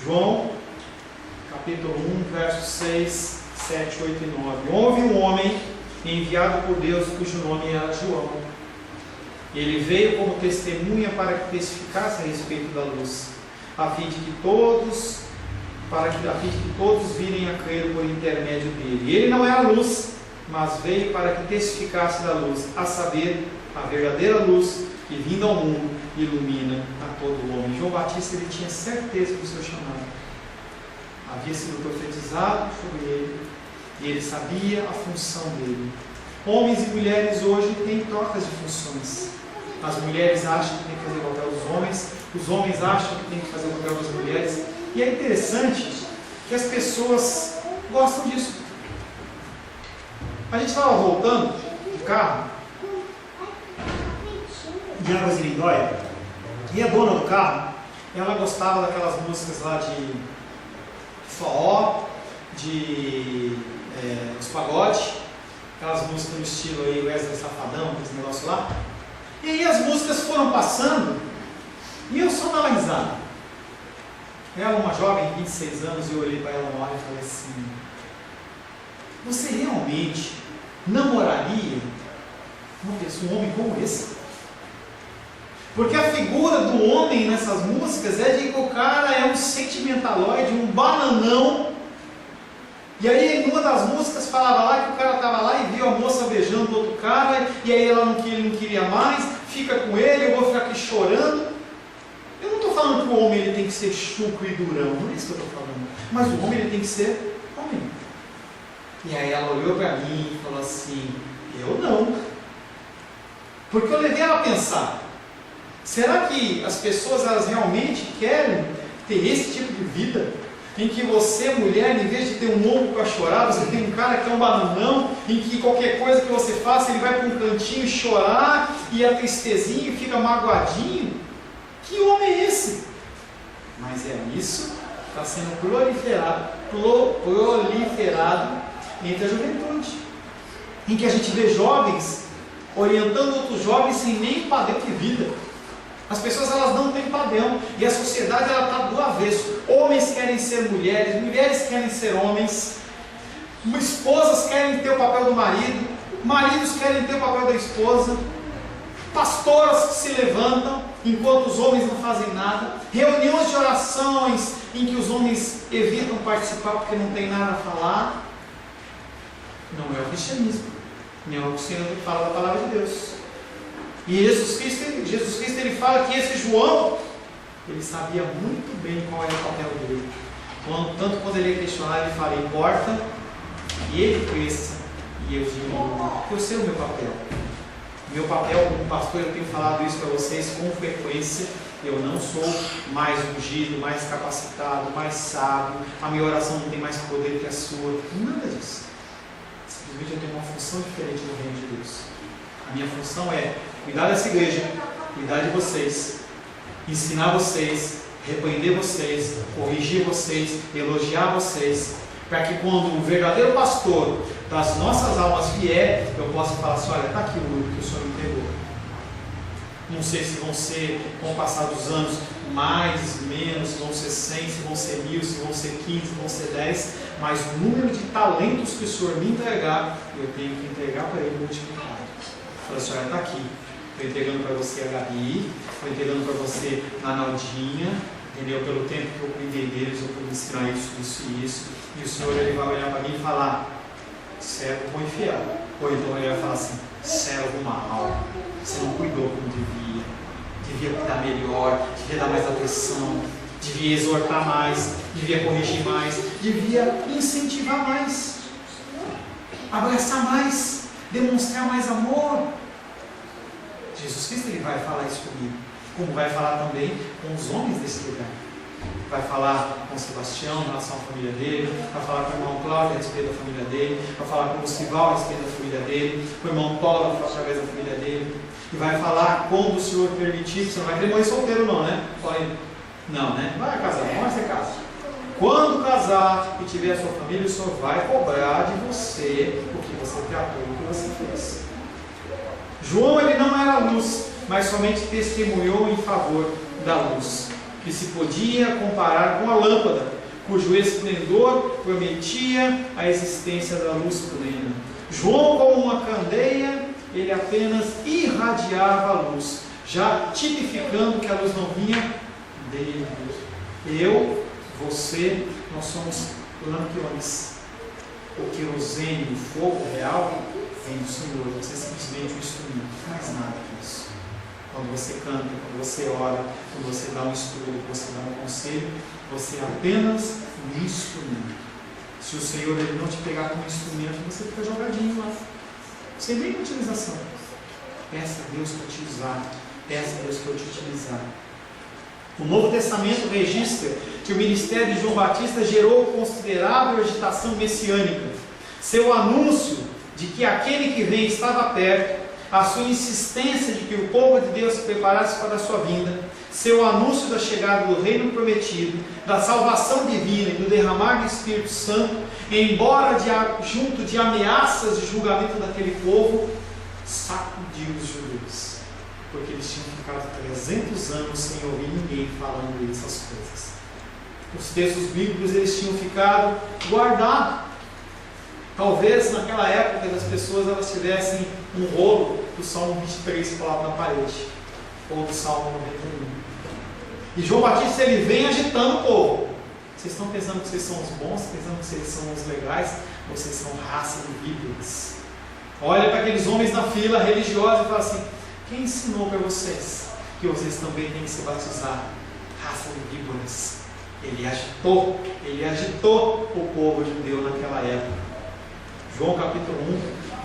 João, capítulo 1, versos 6, 7, 8 e 9. Houve um homem enviado por Deus, cujo nome era João. Ele veio como testemunha para que testificasse a respeito da luz, a fim de que todos para que a fim de que todos virem a crer por intermédio dele. E ele não é a luz, mas veio para que testificasse da luz, a saber, a verdadeira luz que vindo ao mundo ilumina a todo homem. João Batista, ele tinha certeza do seu chamado. Havia sido profetizado sobre ele e ele sabia a função dele. Homens e mulheres hoje têm trocas de funções. As mulheres acham que tem que fazer o papel dos homens, os homens acham que tem que fazer o papel das mulheres. E é interessante que as pessoas gostam disso. A gente estava voltando de carro de Águas de Lindóia, e a dona do carro, ela gostava daquelas músicas lá de forró, de os pagodes, aquelas músicas no estilo aí, Wesley Safadão, aqueles negócios lá. E aí as músicas foram passando e eu só dava risada. Ela, uma jovem de 26 anos, eu olhei para ela uma hora e falei assim: você realmente namoraria um homem como esse? Porque a figura do homem nessas músicas é de que o cara é um sentimentaloide, um bananão. E aí, em uma das músicas, falava lá que o cara estava lá e viu a moça beijando outro cara, e aí ela não queria mais, fica com ele, eu vou ficar aqui chorando. Eu não estou falando que o homem ele tem que ser chucro e durão, não é isso que eu estou falando. Mas o homem ele tem que ser homem. E aí ela olhou para mim e falou assim: eu não. Porque eu levei ela a pensar: será que as pessoas elas realmente querem ter esse tipo de vida? Em que você, mulher, em vez de ter um ombro para chorar, você tem um cara que é um bananão, em que qualquer coisa que você faça, ele vai para um cantinho chorar, e a tristezinha fica magoadinho? Que homem é esse? Mas é isso que está sendo proliferado entre a juventude. Em que a gente vê jovens orientando outros jovens sem nem padrão de vida. As pessoas elas não têm padrão e a sociedade ela está do avesso. Homens querem ser mulheres, mulheres querem ser homens, esposas querem ter o papel do marido, maridos querem ter o papel da esposa, pastoras que se levantam enquanto os homens não fazem nada, reuniões de orações em que os homens evitam participar porque não tem nada a falar. Não é o cristianismo, não é o que o Senhor fala da palavra de Deus. E Jesus Cristo ele fala que esse João, ele sabia muito bem qual era o papel dele. Tanto quando ele ia questionar, ele fala: importa que ele cresça e eu diminua. Eu sei o meu papel. Meu papel como pastor, eu tenho falado isso para vocês com frequência. Eu não sou mais ungido, mais capacitado, mais sábio. A minha oração não tem mais poder que a sua. Nada disso. Simplesmente eu tenho uma função diferente no reino de Deus. A minha função é cuidar dessa igreja, cuidar de vocês, ensinar vocês, repreender vocês, corrigir vocês, elogiar vocês, para que quando o verdadeiro pastor das nossas almas vier, eu possa falar assim: olha, está aqui o livro que o Senhor me entregou. Não sei se vão ser, com o passar dos anos, mais, menos, se vão ser 100, se vão ser 1000, se vão ser 15, se vão ser 10, mas o número de talentos que o Senhor me entregar, eu tenho que entregar para Ele multiplicado. Fala assim: olha, está aqui. Estou entregando para você a Gabi, estou entregando para você a Naldinha, entendeu? Pelo tempo que eu cuidei deles, eu pude ensinar isso e isso. E o Senhor ele vai olhar para mim e falar: servo bom e fiel. Ou então ele vai falar assim: servo mau, você não cuidou como devia cuidar melhor, devia dar mais atenção, devia exortar mais, devia corrigir mais, devia incentivar mais, abraçar mais, demonstrar mais amor. Jesus Cristo ele vai falar isso comigo, como vai falar também com os homens desse lugar. Vai falar com o Sebastião em relação à família dele, vai falar com o irmão Cláudio a respeito da família dele, vai falar com o Sival a respeito da família dele, com o irmão Paulo através da família dele, e vai falar quando o Senhor permitir. Você não vai querer morrer solteiro não, né? Não, né? Vai casar, não vai ser casa. Quando casar e tiver a sua família, o Senhor vai cobrar de você o que você tratou, o que você fez. João ele não era luz, mas somente testemunhou em favor da luz, que se podia comparar com a lâmpada, cujo esplendor prometia a existência da luz plena. João, como uma candeia, ele apenas irradiava a luz, já tipificando que a luz não vinha dele. Eu Nós somos lampiões. O querosene, o fogo real, vem do Senhor. Você é simplesmente um instrumento, não faz nada disso. Quando você canta, quando você ora, quando você dá um estudo, quando você dá um conselho, você é apenas um instrumento. Se o Senhor ele não te pegar como instrumento, você fica jogadinho lá, sem nem utilização. Peça a Deus para te usar, peça a Deus para te utilizar. O Novo Testamento registra que o ministério de João Batista gerou considerável agitação messiânica. Seu anúncio de que aquele que vem estava perto, a sua insistência de que o povo de Deus se preparasse para a sua vinda, seu anúncio da chegada do reino prometido, da salvação divina e do derramar do Espírito Santo, embora junto de ameaças de julgamento daquele povo, sacudiu os judeus, porque eles tinham ficado 300 anos sem ouvir ninguém falando essas coisas. Os textos bíblicos eles tinham ficado guardados. Talvez naquela época as pessoas elas tivessem um rolo do Salmo 23 colado na parede, ou do Salmo 91. E João Batista ele vem agitando o povo. Vocês estão pensando que vocês são os bons, pensando que vocês são os legais, vocês são raça de víboras. Olha para aqueles homens na fila religiosa e fala assim: quem ensinou para vocês que vocês também têm que se batizar? Raça de víboras. Ele agitou o povo judeu naquela época. João capítulo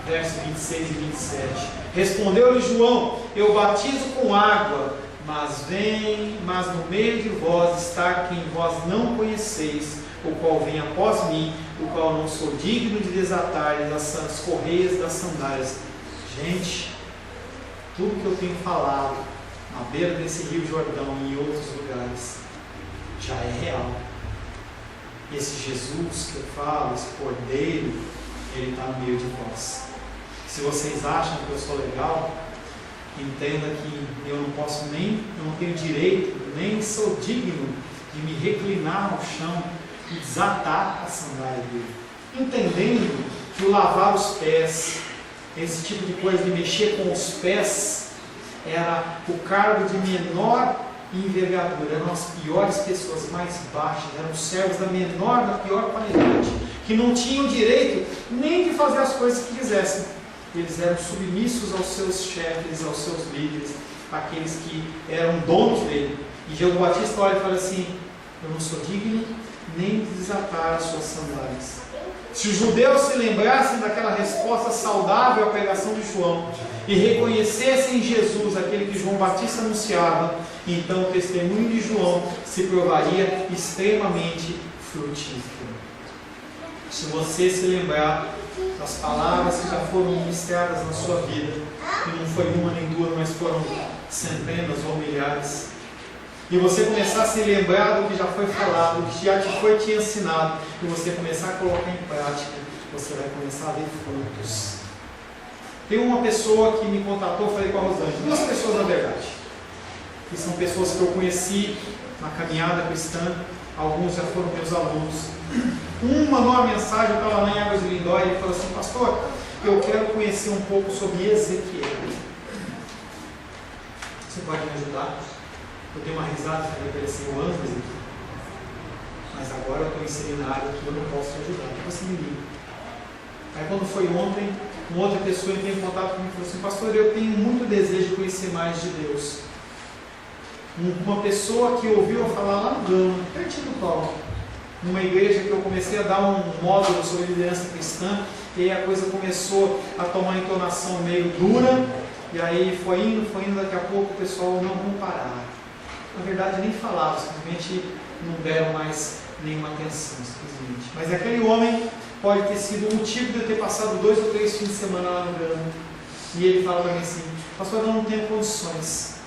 1, versos 26 e 27. Respondeu-lhe João: eu batizo com água, mas no meio de vós está quem vós não conheceis, o qual vem após mim, o qual não sou digno de desatar as correias das sandálias. Gente, tudo que eu tenho falado na beira desse rio Jordão e em outros lugares já é real. Esse Jesus que eu falo, esse Cordeiro, ele está no meio de vós. Se vocês acham que eu sou legal, entenda que eu não tenho direito, nem sou digno de me reclinar ao chão e desatar a sandália dele. Entendendo que o lavar os pés, esse tipo de coisa de mexer com os pés, era o cargo de menor envergadura, eram as piores pessoas, mais baixas, eram os servos da pior qualidade, que não tinham direito nem de fazer as coisas que quisessem. Eles eram submissos aos seus chefes, aos seus líderes, aqueles que eram donos dele. E João Batista olha e fala assim: eu não sou digno nem de desatar as suas sandálias. Se os judeus se lembrassem daquela resposta saudável à pregação de João e reconhecessem em Jesus aquele que João Batista anunciava, então o testemunho de João se provaria extremamente frutífero. Se você se lembrar das palavras que já foram ministradas na sua vida, e não foi uma nem duas, mas foram centenas ou milhares, e você começar a se lembrar do que já foi falado, do que já foi te ensinado, e você começar a colocar em prática, você vai começar a ver frutos. Tem uma pessoa que me contatou, falei com a Rosângela, duas pessoas na verdade, que são pessoas que eu conheci na caminhada cristã, alguns já foram meus alunos. Um mandou uma mensagem, eu estava lá em Águas de Lindóia, e ele falou assim: pastor, eu quero conhecer um pouco sobre Ezequiel. Você pode me ajudar? Eu tenho uma risada, falei para ele assim: eu amo Ezequiel, mas agora eu estou em seminário aqui, eu não posso te ajudar, que você me liga. Aí quando foi ontem, uma outra pessoa entrou em contato comigo e falou assim: pastor, eu tenho muito desejo de conhecer mais de Deus. Uma pessoa que ouviu eu falar lá no Gama, pertinho do Paulo, numa igreja que eu comecei a dar um módulo sobre liderança cristã, e aí a coisa começou a tomar entonação meio dura, e aí foi indo, daqui a pouco o pessoal não vão parar. Na verdade nem falava, simplesmente não deram mais nenhuma atenção, simplesmente. Mas aquele homem pode ter sido o motivo de eu ter passado 2 ou 3 fins de semana lá no Gama, e ele fala para mim assim: pastor, eu não tenho condições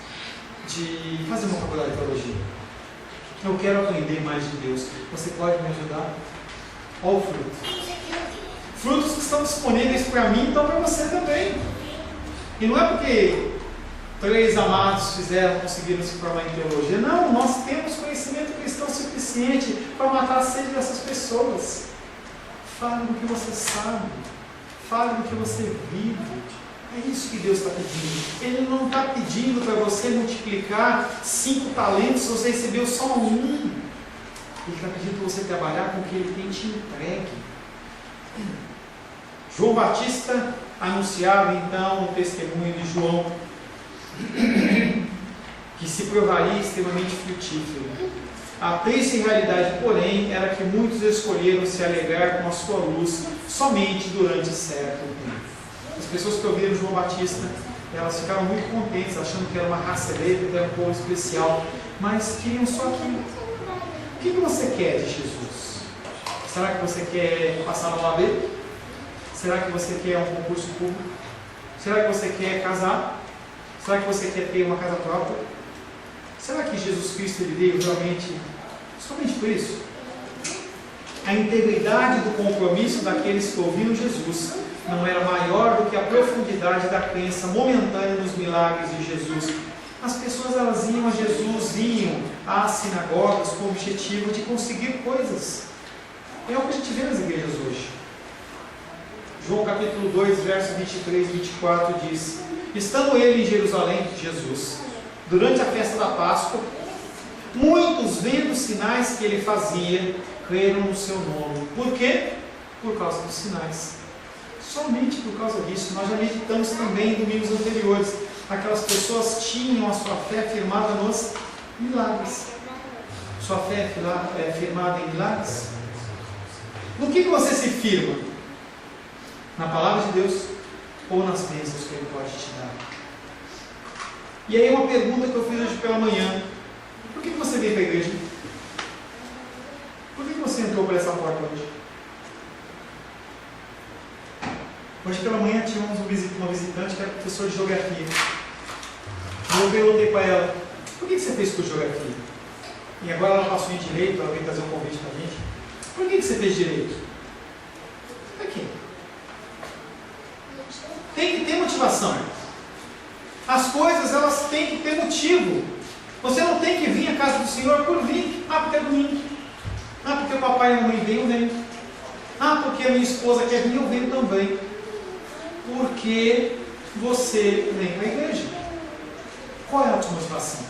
de fazer uma faculdade de teologia, eu quero aprender mais de Deus, você pode me ajudar? Olha o fruto. Frutos que estão disponíveis para mim, então para você também. E não é porque 3 amados conseguiram se formar em teologia. Não, nós temos conhecimento cristão suficiente para matar a sede dessas pessoas. Fale do que você sabe, fale do que você vive. É isso que Deus está pedindo. Ele não está pedindo para você multiplicar 5 talentos se você recebeu só 1. Ele está pedindo para você trabalhar com o que Ele tem te entregue. João Batista anunciava então o testemunho de João, que se provaria extremamente frutífero. A triste realidade, porém, era que muitos escolheram se alegrar com a sua luz somente durante certo tempo. As pessoas que ouviram João Batista, elas ficaram muito contentes, achando que era uma raça eleita, que era um povo especial, mas queriam só aquilo. O que você quer de Jesus? Será que você quer passar no OAB? Será que você quer um concurso público? Será que você quer casar? Será que você quer ter uma casa própria? Será que Jesus Cristo ele veio realmente somente por isso? A integridade do compromisso daqueles que ouviram Jesus não era maior do que a profundidade da crença momentânea nos milagres de Jesus. As pessoas elas iam a Jesus, iam às sinagogas com o objetivo de conseguir coisas. É o que a gente vê nas igrejas hoje. João capítulo 2, verso 23 e 24 diz: estando ele em Jerusalém, Jesus, durante a festa da Páscoa, muitos, vendo os sinais que ele fazia, creram no seu nome. Por quê? Por causa dos sinais. Somente por causa disso. Nós já meditamos também em domingos anteriores. Aquelas pessoas tinham a sua fé firmada nos milagres. Sua fé é firmada em milagres? No que você se firma? Na palavra de Deus ou nas bênçãos que Ele pode te dar? E aí uma pergunta que eu fiz hoje pela manhã: por que você veio para a igreja? Por que você entrou por essa porta hoje? Hoje pela manhã tínhamos uma visitante que era professor de geografia. E eu perguntei para ela: por que você fez curso de geografia? E agora ela passou em direito, ela veio trazer um convite para a gente. Por que você fez direito? Para quê? Tem que ter motivação. As coisas elas têm que ter motivo. Você não tem que vir à casa do Senhor por vir. Porque é domingo. Porque o papai e a mamãe vêm, eu venho. Porque a minha esposa quer vir, eu venho também. Porque você vem para a igreja. Qual é a tua motivação?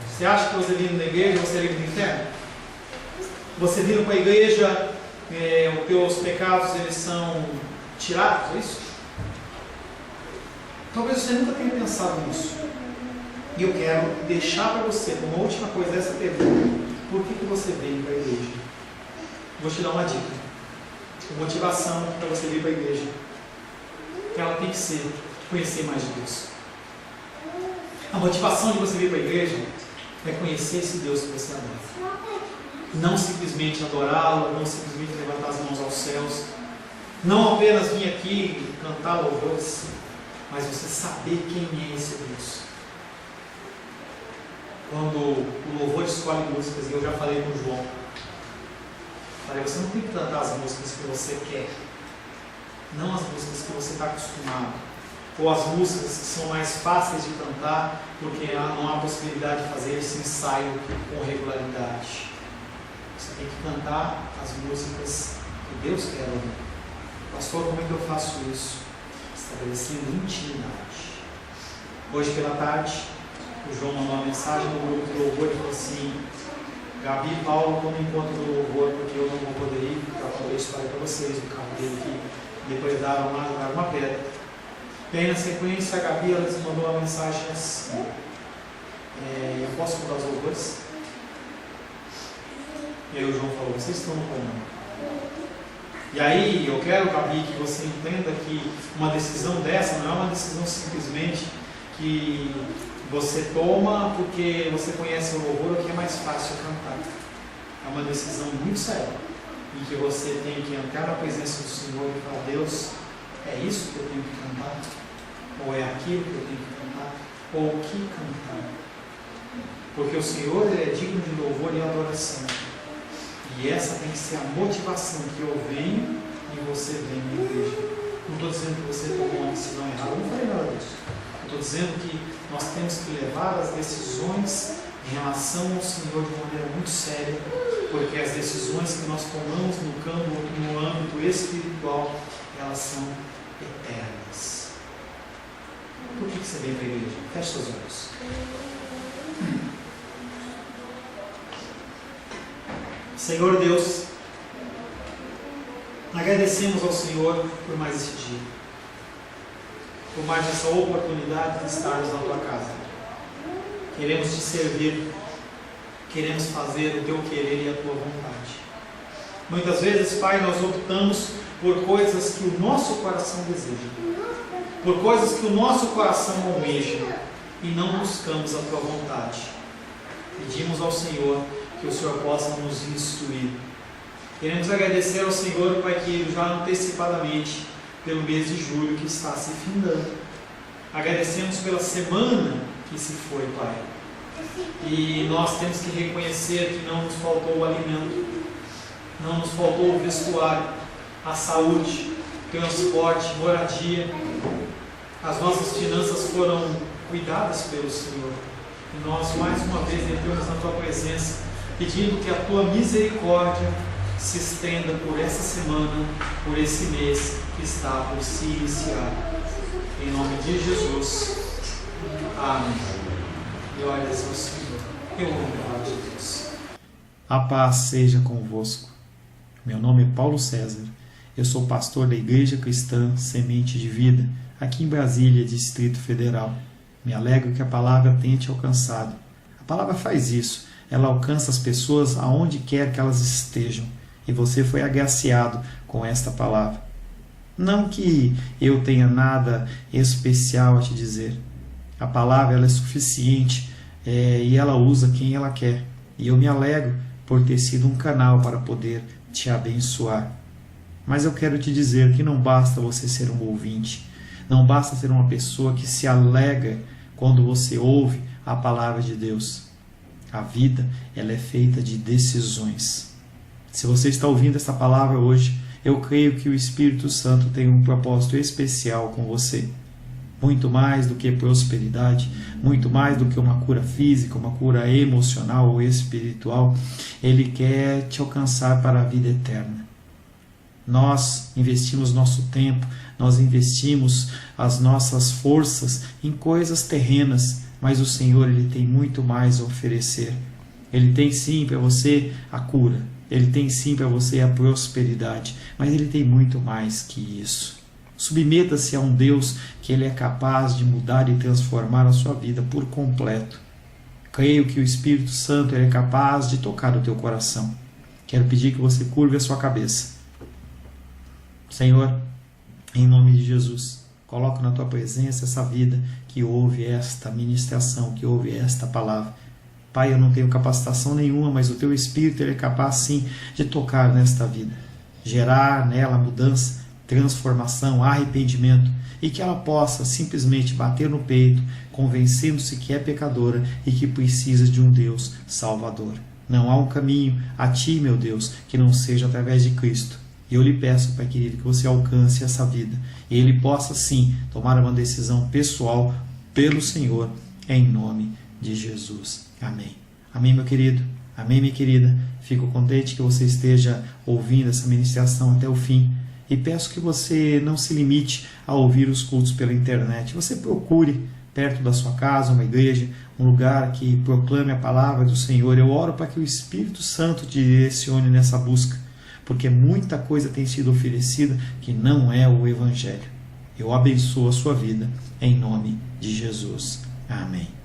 Você acha que você vindo na igreja, você é livre do inferno? Você vindo para a igreja, os teus pecados eles são tirados, é isso? Talvez você nunca tenha pensado nisso. E eu quero deixar para você, como última coisa, essa pergunta: por que você veio para a igreja? Vou te dar uma dica. A motivação para você vir para a igreja, ela tem que ser conhecer mais de Deus. A motivação de você vir para a igreja é conhecer esse Deus que você adora. Não simplesmente adorá-lo, não simplesmente levantar as mãos aos céus, não apenas vir aqui cantar louvores, mas você saber quem é esse Deus. Quando o louvor escolhe músicas, e eu já falei com o João, falei: você não tem que cantar as músicas que você quer, não as músicas que você está acostumado, ou as músicas que são mais fáceis de cantar, porque não há possibilidade de fazer esse ensaio com regularidade. Você tem que cantar as músicas que Deus quer ouvir. Pastor, como é que eu faço isso? Estabelecendo intimidade. Hoje pela tarde, o João mandou uma mensagem no grupo de louvor e falou assim: Gabi e Paulo, como encontro do louvor, porque eu não vou poder ir, para falar isso para vocês, o carro dele que depois daram uma pedra. E aí na sequência a Gabi ela mandou uma mensagem assim: eu posso mudar os louvores? E aí o João falou: vocês estão no comando. E aí eu quero, Gabi, que você entenda que uma decisão dessa não é uma decisão simplesmente que você toma porque você conhece o louvor, que é mais fácil cantar. É uma decisão muito séria, em que você tem que entrar na presença do Senhor e falar: Deus, é isso que eu tenho que cantar? Ou é aquilo que eu tenho que cantar? Ou o que cantar? Porque o Senhor é digno de louvor e adoração. E essa tem que ser a motivação que eu venho e você vem na igreja. Não estou dizendo que você tomou uma decisão errada, não falei nada disso. Estou dizendo que nós temos que levar as decisões em relação ao Senhor de uma maneira muito séria, porque as decisões que nós tomamos no âmbito espiritual, elas são eternas. Por que você vem para a igreja? Feche seus olhos. Senhor Deus, agradecemos ao Senhor por mais esse dia, por mais essa oportunidade de estarmos na Tua casa. Queremos Te servir, queremos fazer o Teu querer e a Tua vontade. Muitas vezes, Pai, nós optamos por coisas que o nosso coração deseja, por coisas que o nosso coração almeja, e não buscamos a Tua vontade. Pedimos ao Senhor que o Senhor possa nos instruir. Queremos agradecer ao Senhor, Pai querido, já antecipadamente, pelo mês de julho que está se findando. Agradecemos pela semana que se foi, Pai. E nós temos que reconhecer que não nos faltou o alimento, não nos faltou o vestuário, a saúde, transporte, moradia. As nossas finanças foram cuidadas pelo Senhor. E nós, mais uma vez, entramos na Tua presença, pedindo que a Tua misericórdia se estenda por essa semana, por esse mês que está por se iniciar. Em nome de Jesus. Amém. Glórias ao Senhor. Eu amo a palavra de Deus. A paz seja convosco. Meu nome é Paulo César. Eu sou pastor da Igreja Cristã Semente de Vida, aqui em Brasília, Distrito Federal. Me alegro que a palavra tenha te alcançado. A palavra faz isso. Ela alcança as pessoas aonde quer que elas estejam. E você foi agraciado com esta palavra. Não que eu tenha nada especial a te dizer. A palavra ela é suficiente e ela usa quem ela quer. E eu me alegro por ter sido um canal para poder te abençoar. Mas eu quero te dizer que não basta você ser um ouvinte. Não basta ser uma pessoa que se alegra quando você ouve a palavra de Deus. A vida ela é feita de decisões. Se você está ouvindo essa palavra hoje, eu creio que o Espírito Santo tem um propósito especial com você. Muito mais do que prosperidade, muito mais do que uma cura física, uma cura emocional ou espiritual, Ele quer te alcançar para a vida eterna. Nós investimos nosso tempo, nós investimos as nossas forças em coisas terrenas, mas o Senhor Ele tem muito mais a oferecer. Ele tem sim para você a cura, Ele tem sim para você a prosperidade, mas Ele tem muito mais que isso. Submeta-se a um Deus que Ele é capaz de mudar e transformar a sua vida por completo. Creio que o Espírito Santo é capaz de tocar o teu coração. Quero pedir que você curve a sua cabeça. Senhor, em nome de Jesus, coloco na Tua presença essa vida que ouve esta ministração, que ouve esta palavra. Pai, eu não tenho capacitação nenhuma, mas o Teu Espírito Ele é capaz sim de tocar nesta vida, gerar nela mudança, transformação, arrependimento, e que ela possa simplesmente bater no peito, convencendo-se que é pecadora e que precisa de um Deus salvador. Não há um caminho a Ti, meu Deus, que não seja através de Cristo. E eu lhe peço, Pai querido, que você alcance essa vida e ele possa sim tomar uma decisão pessoal pelo Senhor, em nome de Jesus. Amém. Amém, meu querido. Amém, minha querida. Fico contente que você esteja ouvindo essa ministração até o fim. E peço que você não se limite a ouvir os cultos pela internet. Você procure perto da sua casa uma igreja, um lugar que proclame a palavra do Senhor. Eu oro para que o Espírito Santo te direcione nessa busca, porque muita coisa tem sido oferecida que não é o Evangelho. Eu abençoo a sua vida em nome de Jesus. Amém.